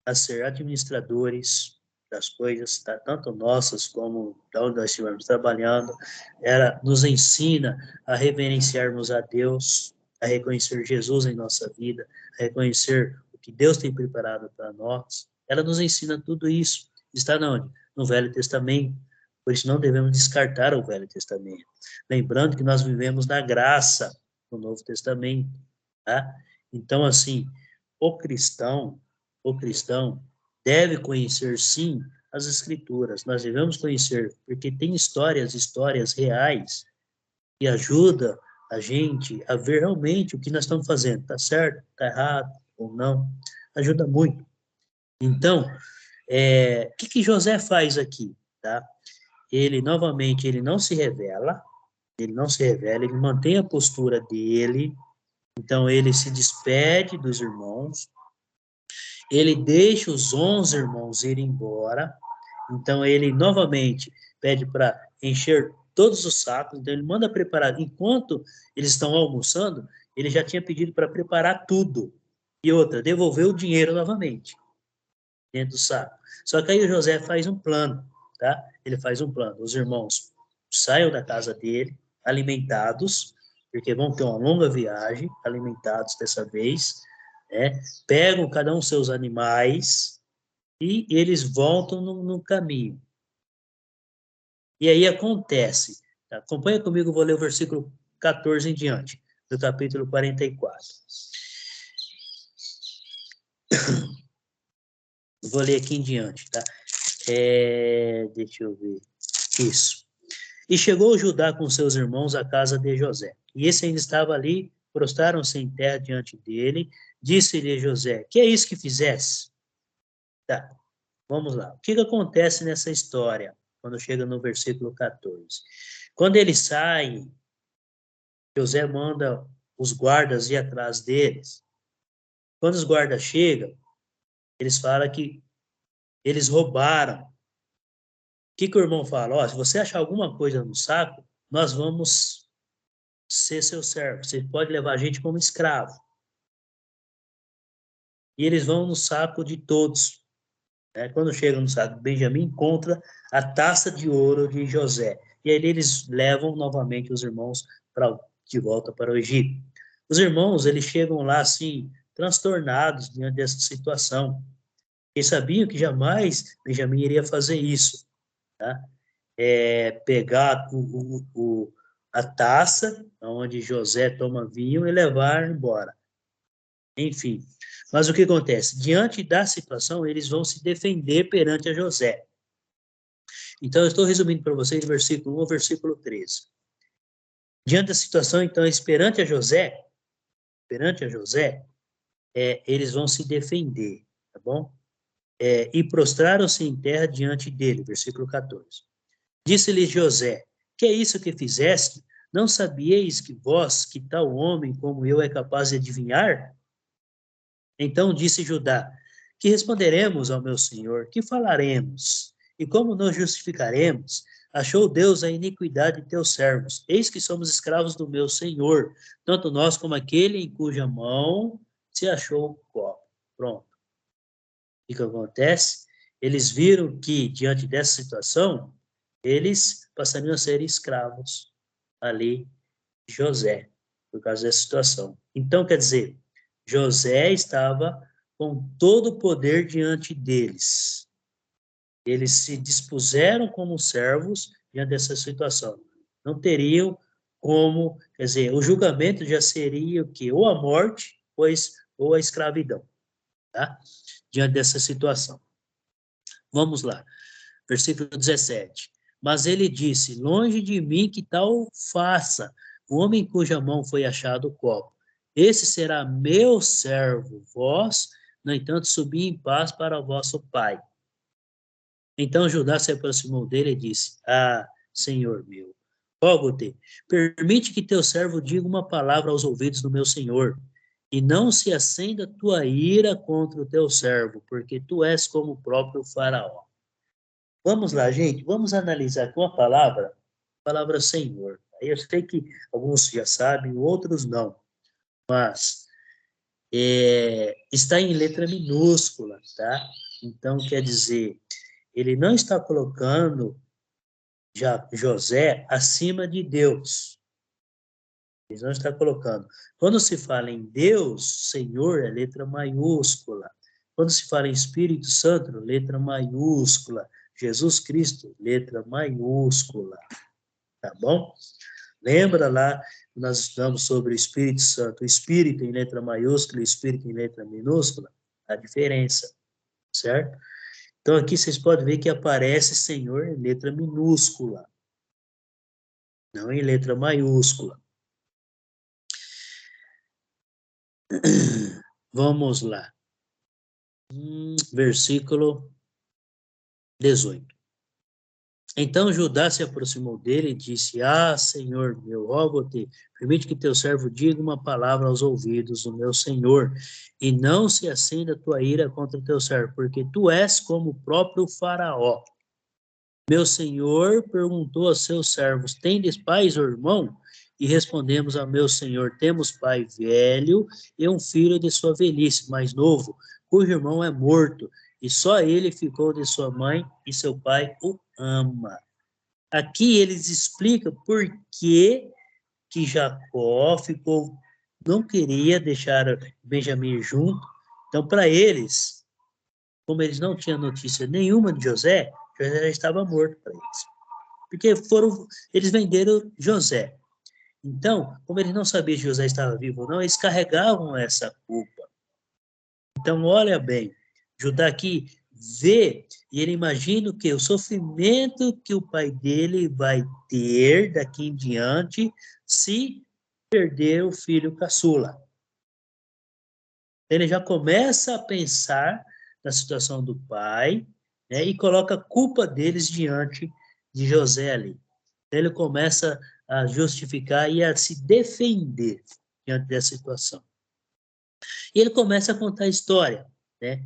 a ser administradores das coisas, tá? Tanto nossas como da onde nós estivermos trabalhando. Ela nos ensina a reverenciarmos a Deus, a reconhecer Jesus em nossa vida, a reconhecer o que Deus tem preparado para nós. Ela nos ensina tudo isso. Está onde? No Velho Testamento. Por isso não devemos descartar o Velho Testamento. Lembrando que nós vivemos na graça do Novo Testamento, tá? Então, assim, o cristão deve conhecer, sim, as Escrituras. Nós devemos conhecer, porque tem histórias reais, que ajudam a gente a ver realmente o que nós estamos fazendo. Está certo? Está errado? Ou não? Ajuda muito. Então, o que José faz aqui? Tá? Novamente, ele não se revela, ele mantém a postura dele, então ele se despede dos irmãos, ele deixa os 11 irmãos irem embora, então ele novamente pede para encher todos os sacos, então ele manda preparar, enquanto eles estão almoçando, ele já tinha pedido para preparar tudo, e outra, devolver o dinheiro novamente, dentro do saco. Só que aí o José faz um plano, tá? Ele faz um plano, os irmãos saiam da casa dele, alimentados, porque vão ter uma longa viagem, alimentados dessa vez, né? Pegam cada um seus animais e eles voltam no caminho. E aí acontece, tá? Acompanha comigo, vou ler o versículo 14 em diante, do capítulo 44. Vou ler aqui em diante, tá? Deixa eu ver. Isso. E chegou Judá com seus irmãos à casa de José. E esse ainda estava ali, prostraram-se em terra diante dele. Disse-lhe José, que é isso que fizesse? Tá, vamos lá. O que acontece nessa história, quando chega no versículo 14? Quando eles saem, José manda os guardas ir atrás deles. Quando os guardas chegam, eles falam que eles roubaram. O que o irmão fala? Se você achar alguma coisa no saco, nós vamos ser seu servo, você pode levar a gente como escravo. E eles vão no saco de todos. Né? Quando chegam no saco de Benjamim, encontra a taça de ouro de José. E aí eles levam novamente os irmãos de volta para o Egito. Os irmãos, eles chegam lá assim, transtornados diante dessa situação. Eles sabiam que jamais Benjamim iria fazer isso. Tá? Pegar a taça, onde José toma vinho, e levar embora. Enfim, mas o que acontece? Diante da situação, eles vão se defender perante a José. Então, eu estou resumindo para vocês versículo 1 ao versículo 13. Diante da situação, então, perante a José, eles vão se defender, tá bom? E prostraram-se em terra diante dele, versículo 14. Disse-lhe José, que é isso que fizeste? Não sabieis que vós, que tal homem como eu é capaz de adivinhar? Então disse Judá, que responderemos ao meu senhor? Que falaremos? E como nos justificaremos? Achou Deus a iniquidade de teus servos. Eis que somos escravos do meu senhor, tanto nós como aquele em cuja mão se achou o copo. Pronto. O que acontece? Eles viram que, diante dessa situação, eles passariam a ser escravos ali de José, por causa dessa situação. Então, quer dizer, José estava com todo o poder diante deles. Eles se dispuseram como servos diante dessa situação. Não teriam como, quer dizer, o julgamento já seria o quê? Ou a morte, ou a escravidão, tá? Diante dessa situação. Vamos lá, versículo 17. Mas ele disse, longe de mim que tal faça, o homem cuja mão foi achado o copo. Esse será meu servo, vós, no entanto, subi em paz para o vosso pai. Então Judá se aproximou dele e disse, Senhor meu, rogo-te, permite que teu servo diga uma palavra aos ouvidos do meu senhor, e não se acenda tua ira contra o teu servo, porque tu és como o próprio faraó. Vamos lá, gente, vamos analisar com a palavra Senhor. Eu sei que alguns já sabem, outros não, mas está em letra minúscula, tá? Então, quer dizer, ele não está colocando já José acima de Deus. Ele não está colocando. Quando se fala em Deus, Senhor, é letra maiúscula. Quando se fala em Espírito Santo, letra maiúscula. Jesus Cristo, letra maiúscula. Tá bom? Lembra lá, nós estudamos sobre o Espírito Santo, o Espírito em letra maiúscula e o Espírito em letra minúscula? A diferença, certo? Então, aqui vocês podem ver que aparece Senhor em letra minúscula, não em letra maiúscula. Vamos lá. Versículo 18. Então Judá se aproximou dele e disse, Senhor meu, rogo-te, permite que teu servo diga uma palavra aos ouvidos do meu senhor, e não se acenda tua ira contra teu servo, porque tu és como o próprio faraó. Meu senhor perguntou a seus servos, tendes pais ou irmão? E respondemos ao meu senhor, temos pai velho e um filho de sua velhice, mais novo, cujo irmão é morto, e só ele ficou de sua mãe, e seu pai o ama. Aqui eles explicam por que Jacó não queria deixar Benjamim junto. Então, para eles, como eles não tinham notícia nenhuma de José, José já estava morto para eles. Porque eles venderam José. Então, como eles não sabiam se José estava vivo ou não, eles carregavam essa culpa. Então, olha bem, Judá aqui vê e ele imagina que o sofrimento que o pai dele vai ter daqui em diante se perder o filho caçula. Ele já começa a pensar na situação do pai, né, e coloca a culpa deles diante de José ali. Ele começa a justificar e a se defender diante dessa situação. E ele começa a contar a história, né?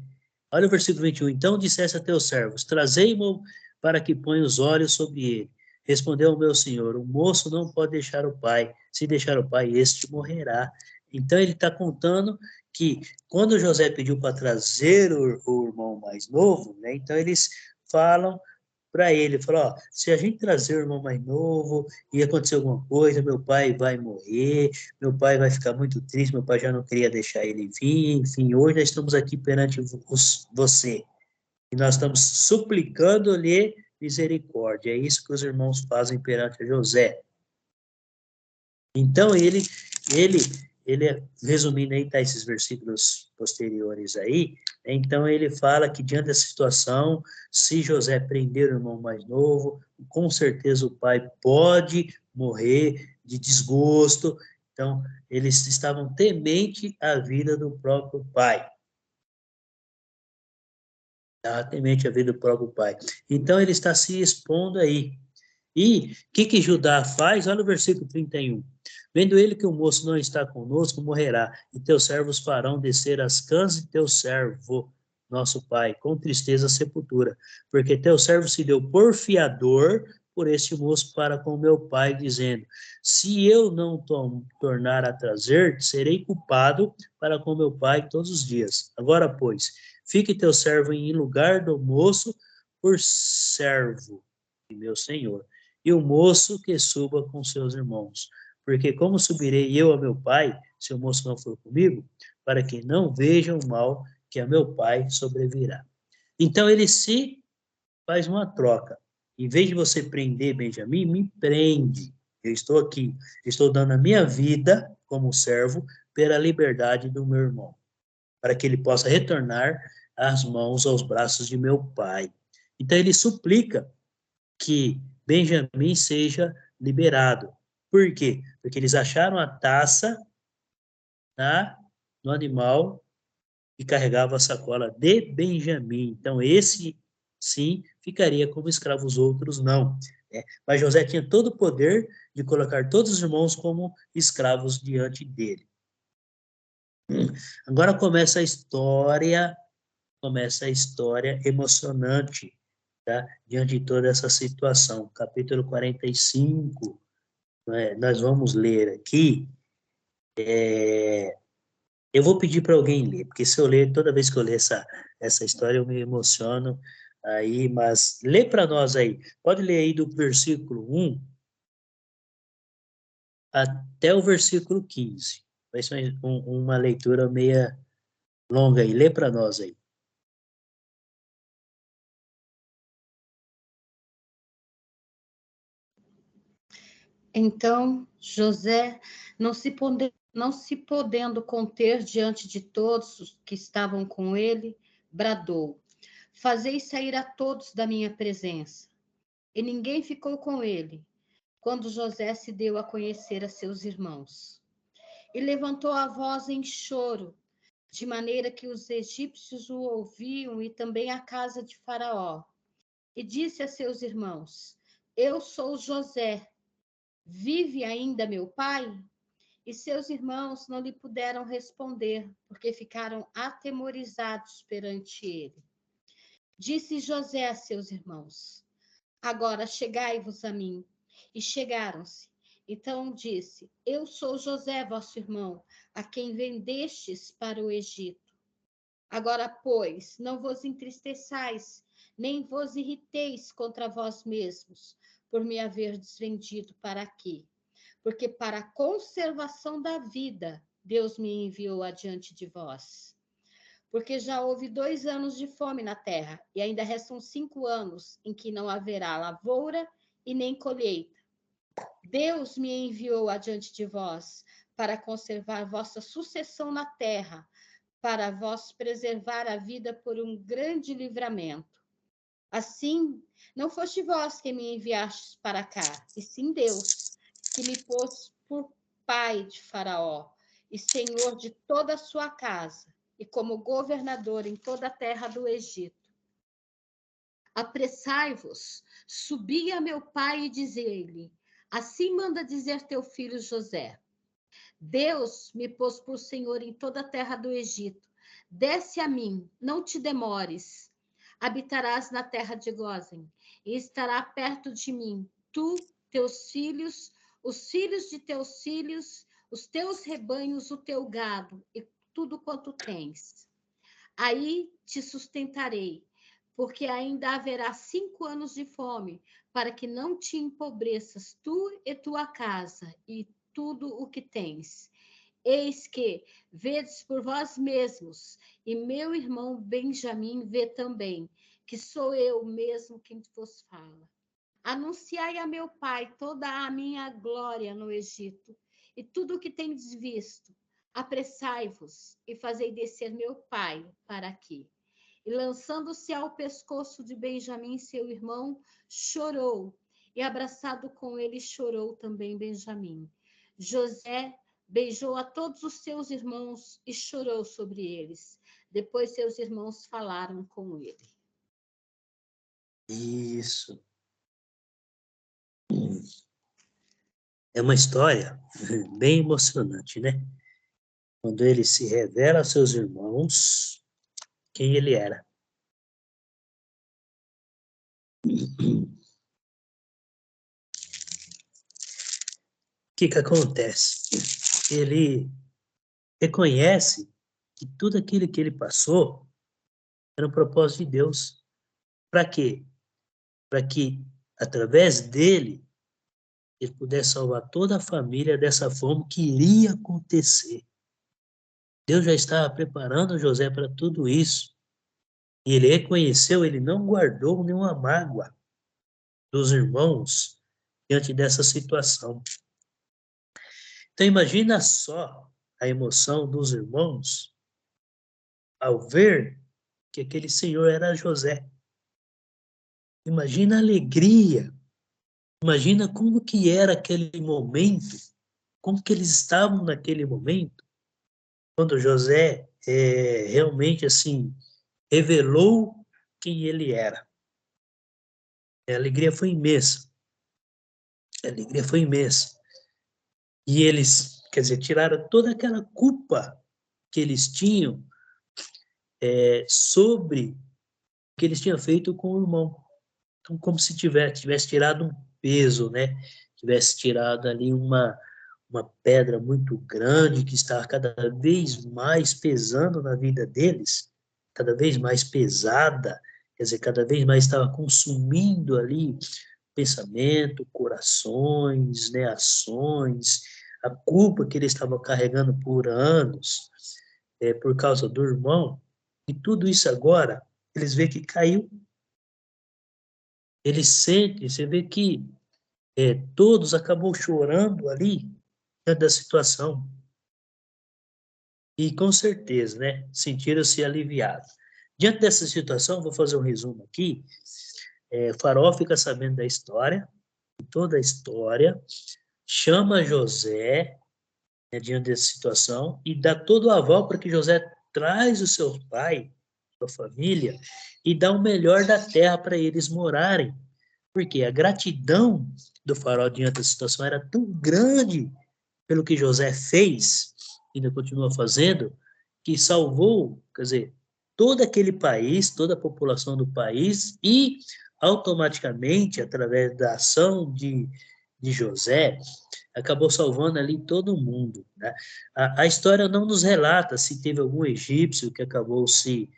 Olha o versículo 21. Então dissesse a teus servos, trazei-mo para que ponha os olhos sobre ele. Respondeu o meu senhor: o moço não pode deixar o pai. Se deixar o pai, este morrerá. Então ele está contando que quando José pediu para trazer o irmão mais novo, né, então eles falam para ele, falou, ó, se a gente trazer o irmão mais novo e acontecer alguma coisa, meu pai vai morrer, meu pai vai ficar muito triste, meu pai já não queria deixar ele vir, enfim, hoje nós estamos aqui perante você, e nós estamos suplicando-lhe misericórdia. É isso que os irmãos fazem perante José. Então, ele, resumindo aí, tá esses versículos posteriores aí, então ele fala que diante dessa situação, se José prender o irmão mais novo, com certeza o pai pode morrer de desgosto. Então, eles estavam temente à vida do próprio pai. Temente à vida do próprio pai. Então, ele está se expondo aí. E o que Judá faz? Olha o versículo 31. Vendo ele que o moço não está conosco, morrerá, e teus servos farão descer as cãs de teu servo, nosso pai, com tristeza à sepultura, porque teu servo se deu por fiador por este moço para com meu pai, dizendo, se eu não tornar a trazer, serei culpado para com meu pai todos os dias. Agora, pois, fique teu servo em lugar do moço por servo de meu senhor, e o moço que suba com seus irmãos. Porque como subirei eu a meu pai, se o moço não for comigo, para que não vejam o mal que a meu pai sobrevirá. Então ele se faz uma troca. Em vez de você prender Benjamim, me prende. Eu estou aqui, estou dando a minha vida como servo pela liberdade do meu irmão, para que ele possa retornar as mãos aos braços de meu pai. Então ele suplica que Benjamim seja liberado. Por quê? Porque eles acharam a taça no animal que carregava a sacola de Benjamim. Então, esse, sim, ficaria como escravo, os outros não. Né? Mas José tinha todo o poder de colocar todos os irmãos como escravos diante dele. Agora começa a história emocionante, tá? Diante de toda essa situação. Capítulo 45, né? Nós vamos ler aqui. Eu vou pedir para alguém ler, porque se eu ler, toda vez que eu ler essa história, eu me emociono aí, mas lê para nós aí. Pode ler aí do versículo 1 até o versículo 15. Vai ser uma leitura meia longa aí. Lê para nós aí. Então José, não se podendo conter diante de todos os que estavam com ele, bradou: fazei sair a todos da minha presença. E ninguém ficou com ele, quando José se deu a conhecer a seus irmãos. E levantou a voz em choro, de maneira que os egípcios o ouviam e também a casa de Faraó. E disse a seus irmãos: eu sou José. Vive ainda meu pai? E seus irmãos não lhe puderam responder, porque ficaram atemorizados perante ele. Disse José a seus irmãos: agora chegai-vos a mim. E chegaram-se. Então disse: eu sou José, vosso irmão, a quem vendestes para o Egito. Agora, pois, não vos entristeçais, nem vos irriteis contra vós mesmos, por me haverdes vendido para aqui. Porque para a conservação da vida, Deus me enviou adiante de vós. Porque já houve 2 anos de fome na terra, e ainda restam 5 anos em que não haverá lavoura e nem colheita. Deus me enviou adiante de vós para conservar vossa sucessão na terra, para vós preservar a vida por um grande livramento. Assim, não foste vós que me enviastes para cá, e sim Deus, que me pôs por pai de Faraó e senhor de toda a sua casa, e como governador em toda a terra do Egito. Apressai-vos, subi a meu pai e dizei-lhe: assim manda dizer teu filho José: Deus me pôs por senhor em toda a terra do Egito. Desce a mim, não te demores. Habitarás na terra de Gósen, e estará perto de mim tu, teus filhos, os filhos de teus filhos, os teus rebanhos, o teu gado e tudo quanto tens. Aí te sustentarei, porque ainda haverá 5 anos de fome, para que não te empobreças tu e tua casa e tudo o que tens. Eis que vedes por vós mesmos, e meu irmão Benjamim vê também, que sou eu mesmo quem vos fala. Anunciai a meu pai toda a minha glória no Egito, e tudo o que tendes visto. Apressai-vos e fazei descer meu pai para aqui. E lançando-se ao pescoço de Benjamim, seu irmão, chorou, e abraçado com ele chorou também Benjamim. José beijou a todos os seus irmãos e chorou sobre eles. Depois seus irmãos falaram com ele. Isso. É uma história bem emocionante, né? Quando ele se revela aos seus irmãos quem ele era. O que acontece? Ele reconhece que tudo aquilo que ele passou era um propósito de Deus. Para quê? Para que, através dele, ele pudesse salvar toda a família dessa fome que iria acontecer. Deus já estava preparando José para tudo isso. E ele reconheceu, ele não guardou nenhuma mágoa dos irmãos diante dessa situação. Então, imagina só a emoção dos irmãos ao ver que aquele senhor era José. Imagina a alegria, imagina como que era aquele momento, como que eles estavam naquele momento, quando José realmente, assim, revelou quem ele era. A alegria foi imensa. A alegria foi imensa. E eles, quer dizer, tiraram toda aquela culpa que eles tinham sobre o que eles tinham feito com o irmão. Então, como se tivesse tirado um peso, né? Tivesse tirado ali uma pedra muito grande que estava cada vez mais pesando na vida deles, cada vez mais pesada, quer dizer, cada vez mais estava consumindo ali pensamento, corações, né, ações, a culpa que eles estavam carregando por anos, por causa do irmão, e tudo isso agora, eles veem que caiu. Eles sentem, você vê que todos acabam chorando ali diante da situação. E com certeza, né, sentiram-se aliviados. Diante dessa situação, vou fazer um resumo aqui. Faraó fica sabendo da história, toda a história, chama José, né, diante dessa situação, e dá todo o aval para que José traz o seu pai, sua família, e dá o melhor da terra para eles morarem. Porque a gratidão do faraó diante da situação era tão grande pelo que José fez, e ainda continua fazendo, que salvou, quer dizer, todo aquele país, toda a população do país, e automaticamente, através da ação de José, acabou salvando ali todo mundo, né? A história não nos relata se teve algum egípcio que acabou se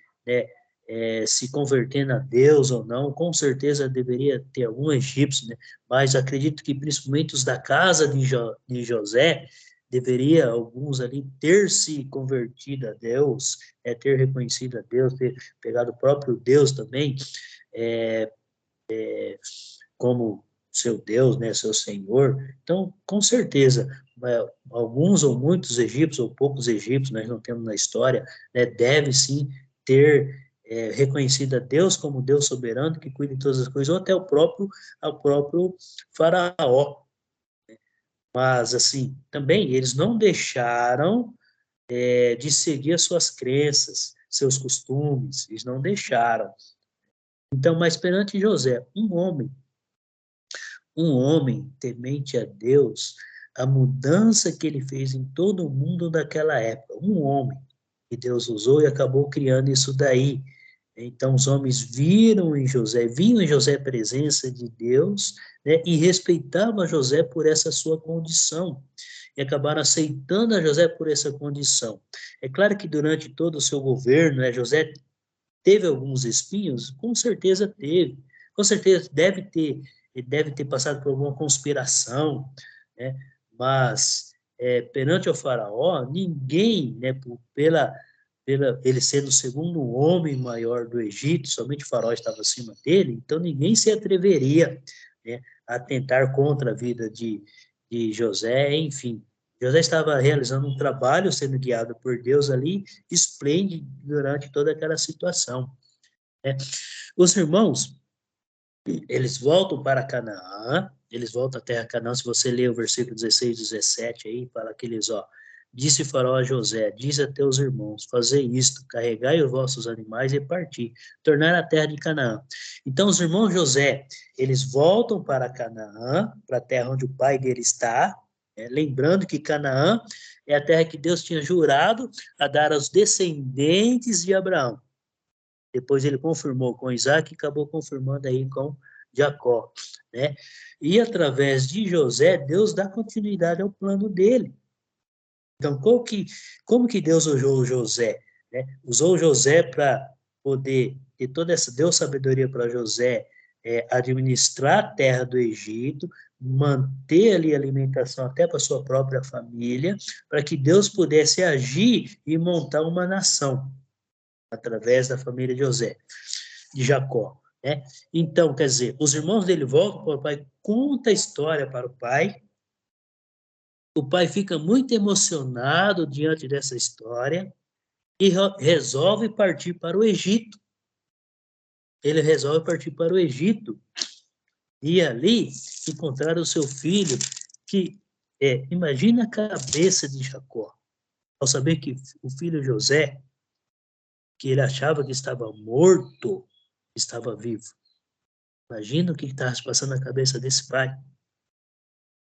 convertendo a Deus ou não. Com certeza deveria ter algum egípcio, né? Mas acredito que principalmente os da casa de José, deveria alguns ali ter se convertido a Deus, ter reconhecido a Deus, ter pegado o próprio Deus também, como seu Deus, né, seu Senhor. Então, com certeza, alguns ou muitos egípcios, ou poucos egípcios, nós não temos na história, né, deve sim ter reconhecido a Deus como Deus soberano, que cuida de todas as coisas, ou até o próprio faraó. Mas, assim, também eles não deixaram de seguir as suas crenças, seus costumes, eles não deixaram. Então, mas perante José, um homem temente a Deus, a mudança que ele fez em todo o mundo daquela época, um homem que Deus usou e acabou criando isso daí, Então, os homens viam em José a presença de Deus, né, e respeitavam a José por essa sua condição, e acabaram aceitando a José por essa condição. É claro que durante todo o seu governo, né, José teve alguns espinhos? Com certeza teve. Com certeza ele deve ter passado por alguma conspiração, né? Mas perante o faraó, ninguém, né, ele sendo o segundo homem maior do Egito, somente o faraó estava acima dele, então ninguém se atreveria, né, a tentar contra a vida de José, enfim. José estava realizando um trabalho, sendo guiado por Deus ali, esplêndido durante toda aquela situação, né? Os irmãos, eles voltam para Canaã, eles voltam à terra de Canaã. Se você ler o versículo 16, 17 aí, fala que eles, disse Faraó a José, diz a teus irmãos, fazei isto, carregai os vossos animais e parti, tornar a terra de Canaã. Então os irmãos José, eles voltam para Canaã, para a terra onde o pai dele está, lembrando que Canaã é a terra que Deus tinha jurado a dar aos descendentes de Abraão. Depois ele confirmou com Isaac e acabou confirmando aí com Jacó, né? E através de José, Deus dá continuidade ao plano dele. Então, como que Deus usou José, né? Usou José para poder ter toda essa, deu sabedoria para José administrar a terra do Egito, manter ali a alimentação até para sua própria família, para que Deus pudesse agir e montar uma nação através da família de José, de Jacó, né? Então, quer dizer, os irmãos dele voltam para o pai, conta a história para o pai fica muito emocionado diante dessa história e resolve partir para o Egito. Ele resolve partir para o Egito e ali encontrar o seu filho, que imagina a cabeça de Jacó, ao saber que o filho José, que ele achava que estava morto, estava vivo. Imagina o que estava se passando na cabeça desse pai.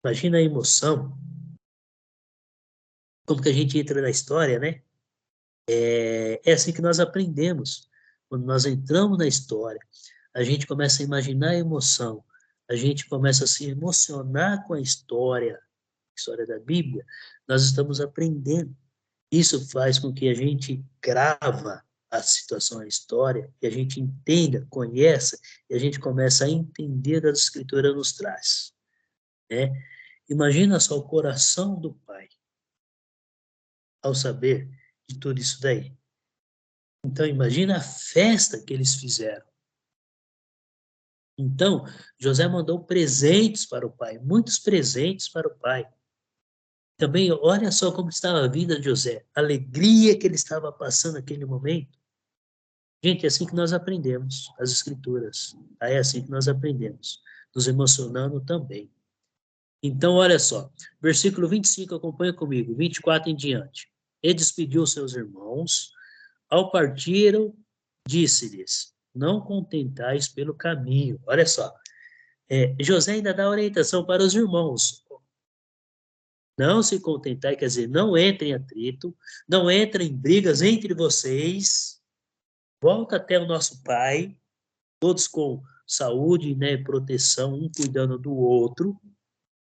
Imagina a emoção. Como que a gente entra na história, né? É assim que nós aprendemos. Quando nós entramos na história, a gente começa a imaginar a emoção, a gente começa a se emocionar com a história da Bíblia, nós estamos aprendendo. Isso faz com que a gente grava a situação, a história, e a gente entenda, conheça, e a gente começa a entender o que a Escritura nos traz, né? Imagina só o coração do pai ao saber de tudo isso daí. Então, imagina a festa que eles fizeram. Então, José mandou presentes para o pai, muitos presentes para o pai. Também, olha só como estava a vida de José, a alegria que ele estava passando naquele momento. Gente, é assim que nós aprendemos as Escrituras. É assim que nós aprendemos, nos emocionando também. Então, olha só, versículo 25, acompanha comigo, 24 em diante. Ele despediu seus irmãos, ao partiram, disse-lhes, não contentais pelo caminho. Olha só, José ainda dá orientação para os irmãos. Não se contentai, quer dizer, não entrem em atrito, não entrem em brigas entre vocês, volta até o nosso pai, todos com saúde, né, proteção, um cuidando do outro,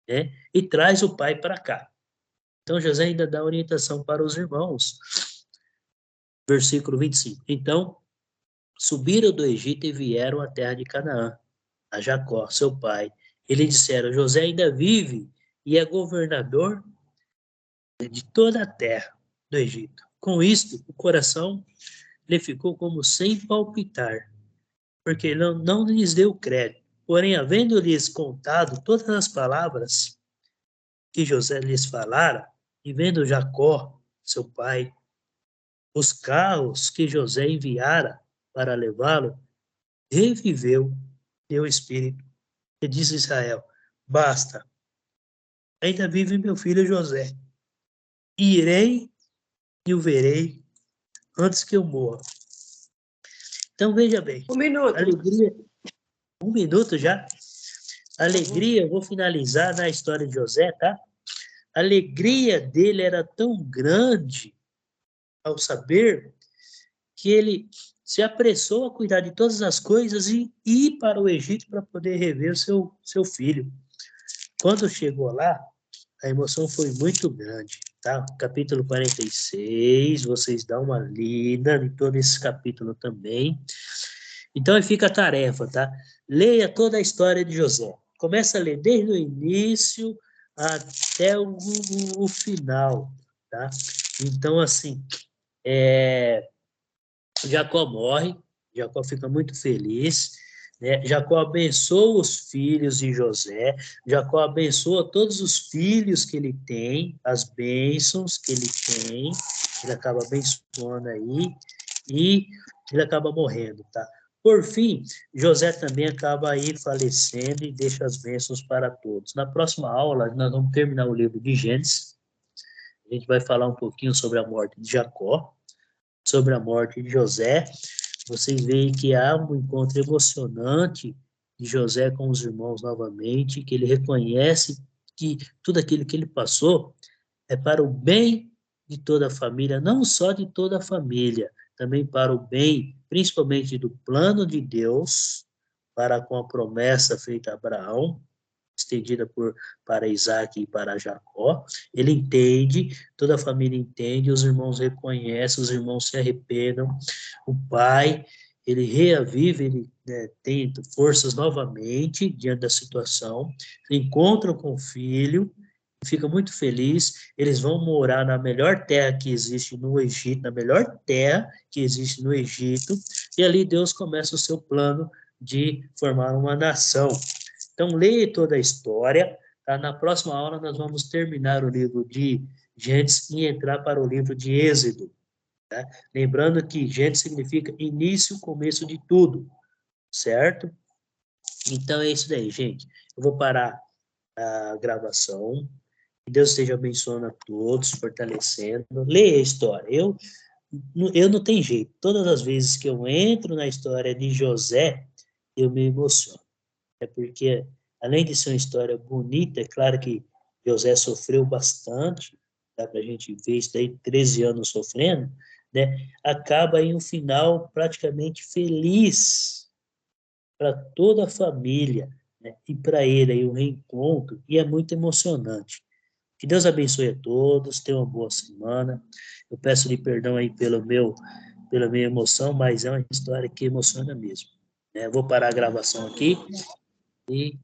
né, e traz o pai para cá. Então, José ainda dá orientação para os irmãos. Versículo 25. Então, subiram do Egito e vieram à terra de Canaã, a Jacó, seu pai. Eles disseram, José ainda vive e é governador de toda a terra do Egito. Com isto, o coração lhe ficou como sem palpitar, porque ele não lhes deu crédito. Porém, havendo-lhes contado todas as palavras que José lhes falara, e vendo Jacó, seu pai, os carros que José enviara para levá-lo, reviveu teu espírito. E disse Israel, basta, ainda vive meu filho José. Irei e o verei antes que eu morra. Então, veja bem. Um minuto. Alegria. Um minuto já. Alegria, eu vou finalizar na história de José, tá? A alegria dele era tão grande ao saber que ele se apressou a cuidar de todas as coisas e ir para o Egito para poder rever seu filho. Quando chegou lá, a emoção foi muito grande, tá? Capítulo 46, vocês dão uma lida em todo esse capítulo também. Então, aí fica a tarefa, tá? Leia toda a história de José. Começa a ler desde o início até o final, tá? Então, assim, Jacó morre, Jacó fica muito feliz, né? Jacó abençoa os filhos de José, Jacó abençoa todos os filhos que ele tem, as bênçãos que ele tem, ele acaba abençoando aí, e ele acaba morrendo, tá? Por fim, José também acaba aí falecendo e deixa as bênçãos para todos. Na próxima aula, nós vamos terminar o livro de Gênesis, a gente vai falar um pouquinho sobre a morte de Jacó, sobre a morte de José. Vocês veem que há um encontro emocionante de José com os irmãos novamente, que ele reconhece que tudo aquilo que ele passou é para o bem de toda a família, não só de toda a família, também para o bem, principalmente do plano de Deus, para com a promessa feita a Abraão, estendida para Isaac e para Jacó. Ele entende, toda a família entende, os irmãos reconhecem, os irmãos se arrependam, o pai, ele reavive, ele tem forças novamente diante da situação, encontram com o filho, fica muito feliz, eles vão morar na melhor terra que existe no Egito, na melhor terra que existe no Egito, e ali Deus começa o seu plano de formar uma nação. Então, leia toda a história, tá? Na próxima aula nós vamos terminar o livro de Gênesis e entrar para o livro de Êxodo, tá? Lembrando que Gênesis significa início, começo de tudo, certo? Então, é isso daí, gente. Eu vou parar a gravação. Que Deus esteja abençoando a todos, fortalecendo. Leia a história. Eu não tenho jeito. Todas as vezes que eu entro na história de José, eu me emociono. É porque, além de ser uma história bonita, é claro que José sofreu bastante, dá para a gente ver isso daí, 13 anos sofrendo, né? Acaba em um final praticamente feliz para toda a família, né? E para ele aí o reencontro, e é muito emocionante. Que Deus abençoe a todos, tenham uma boa semana. Eu peço-lhe perdão aí pela minha emoção, mas é uma história que emociona mesmo. Né? Vou parar a gravação aqui e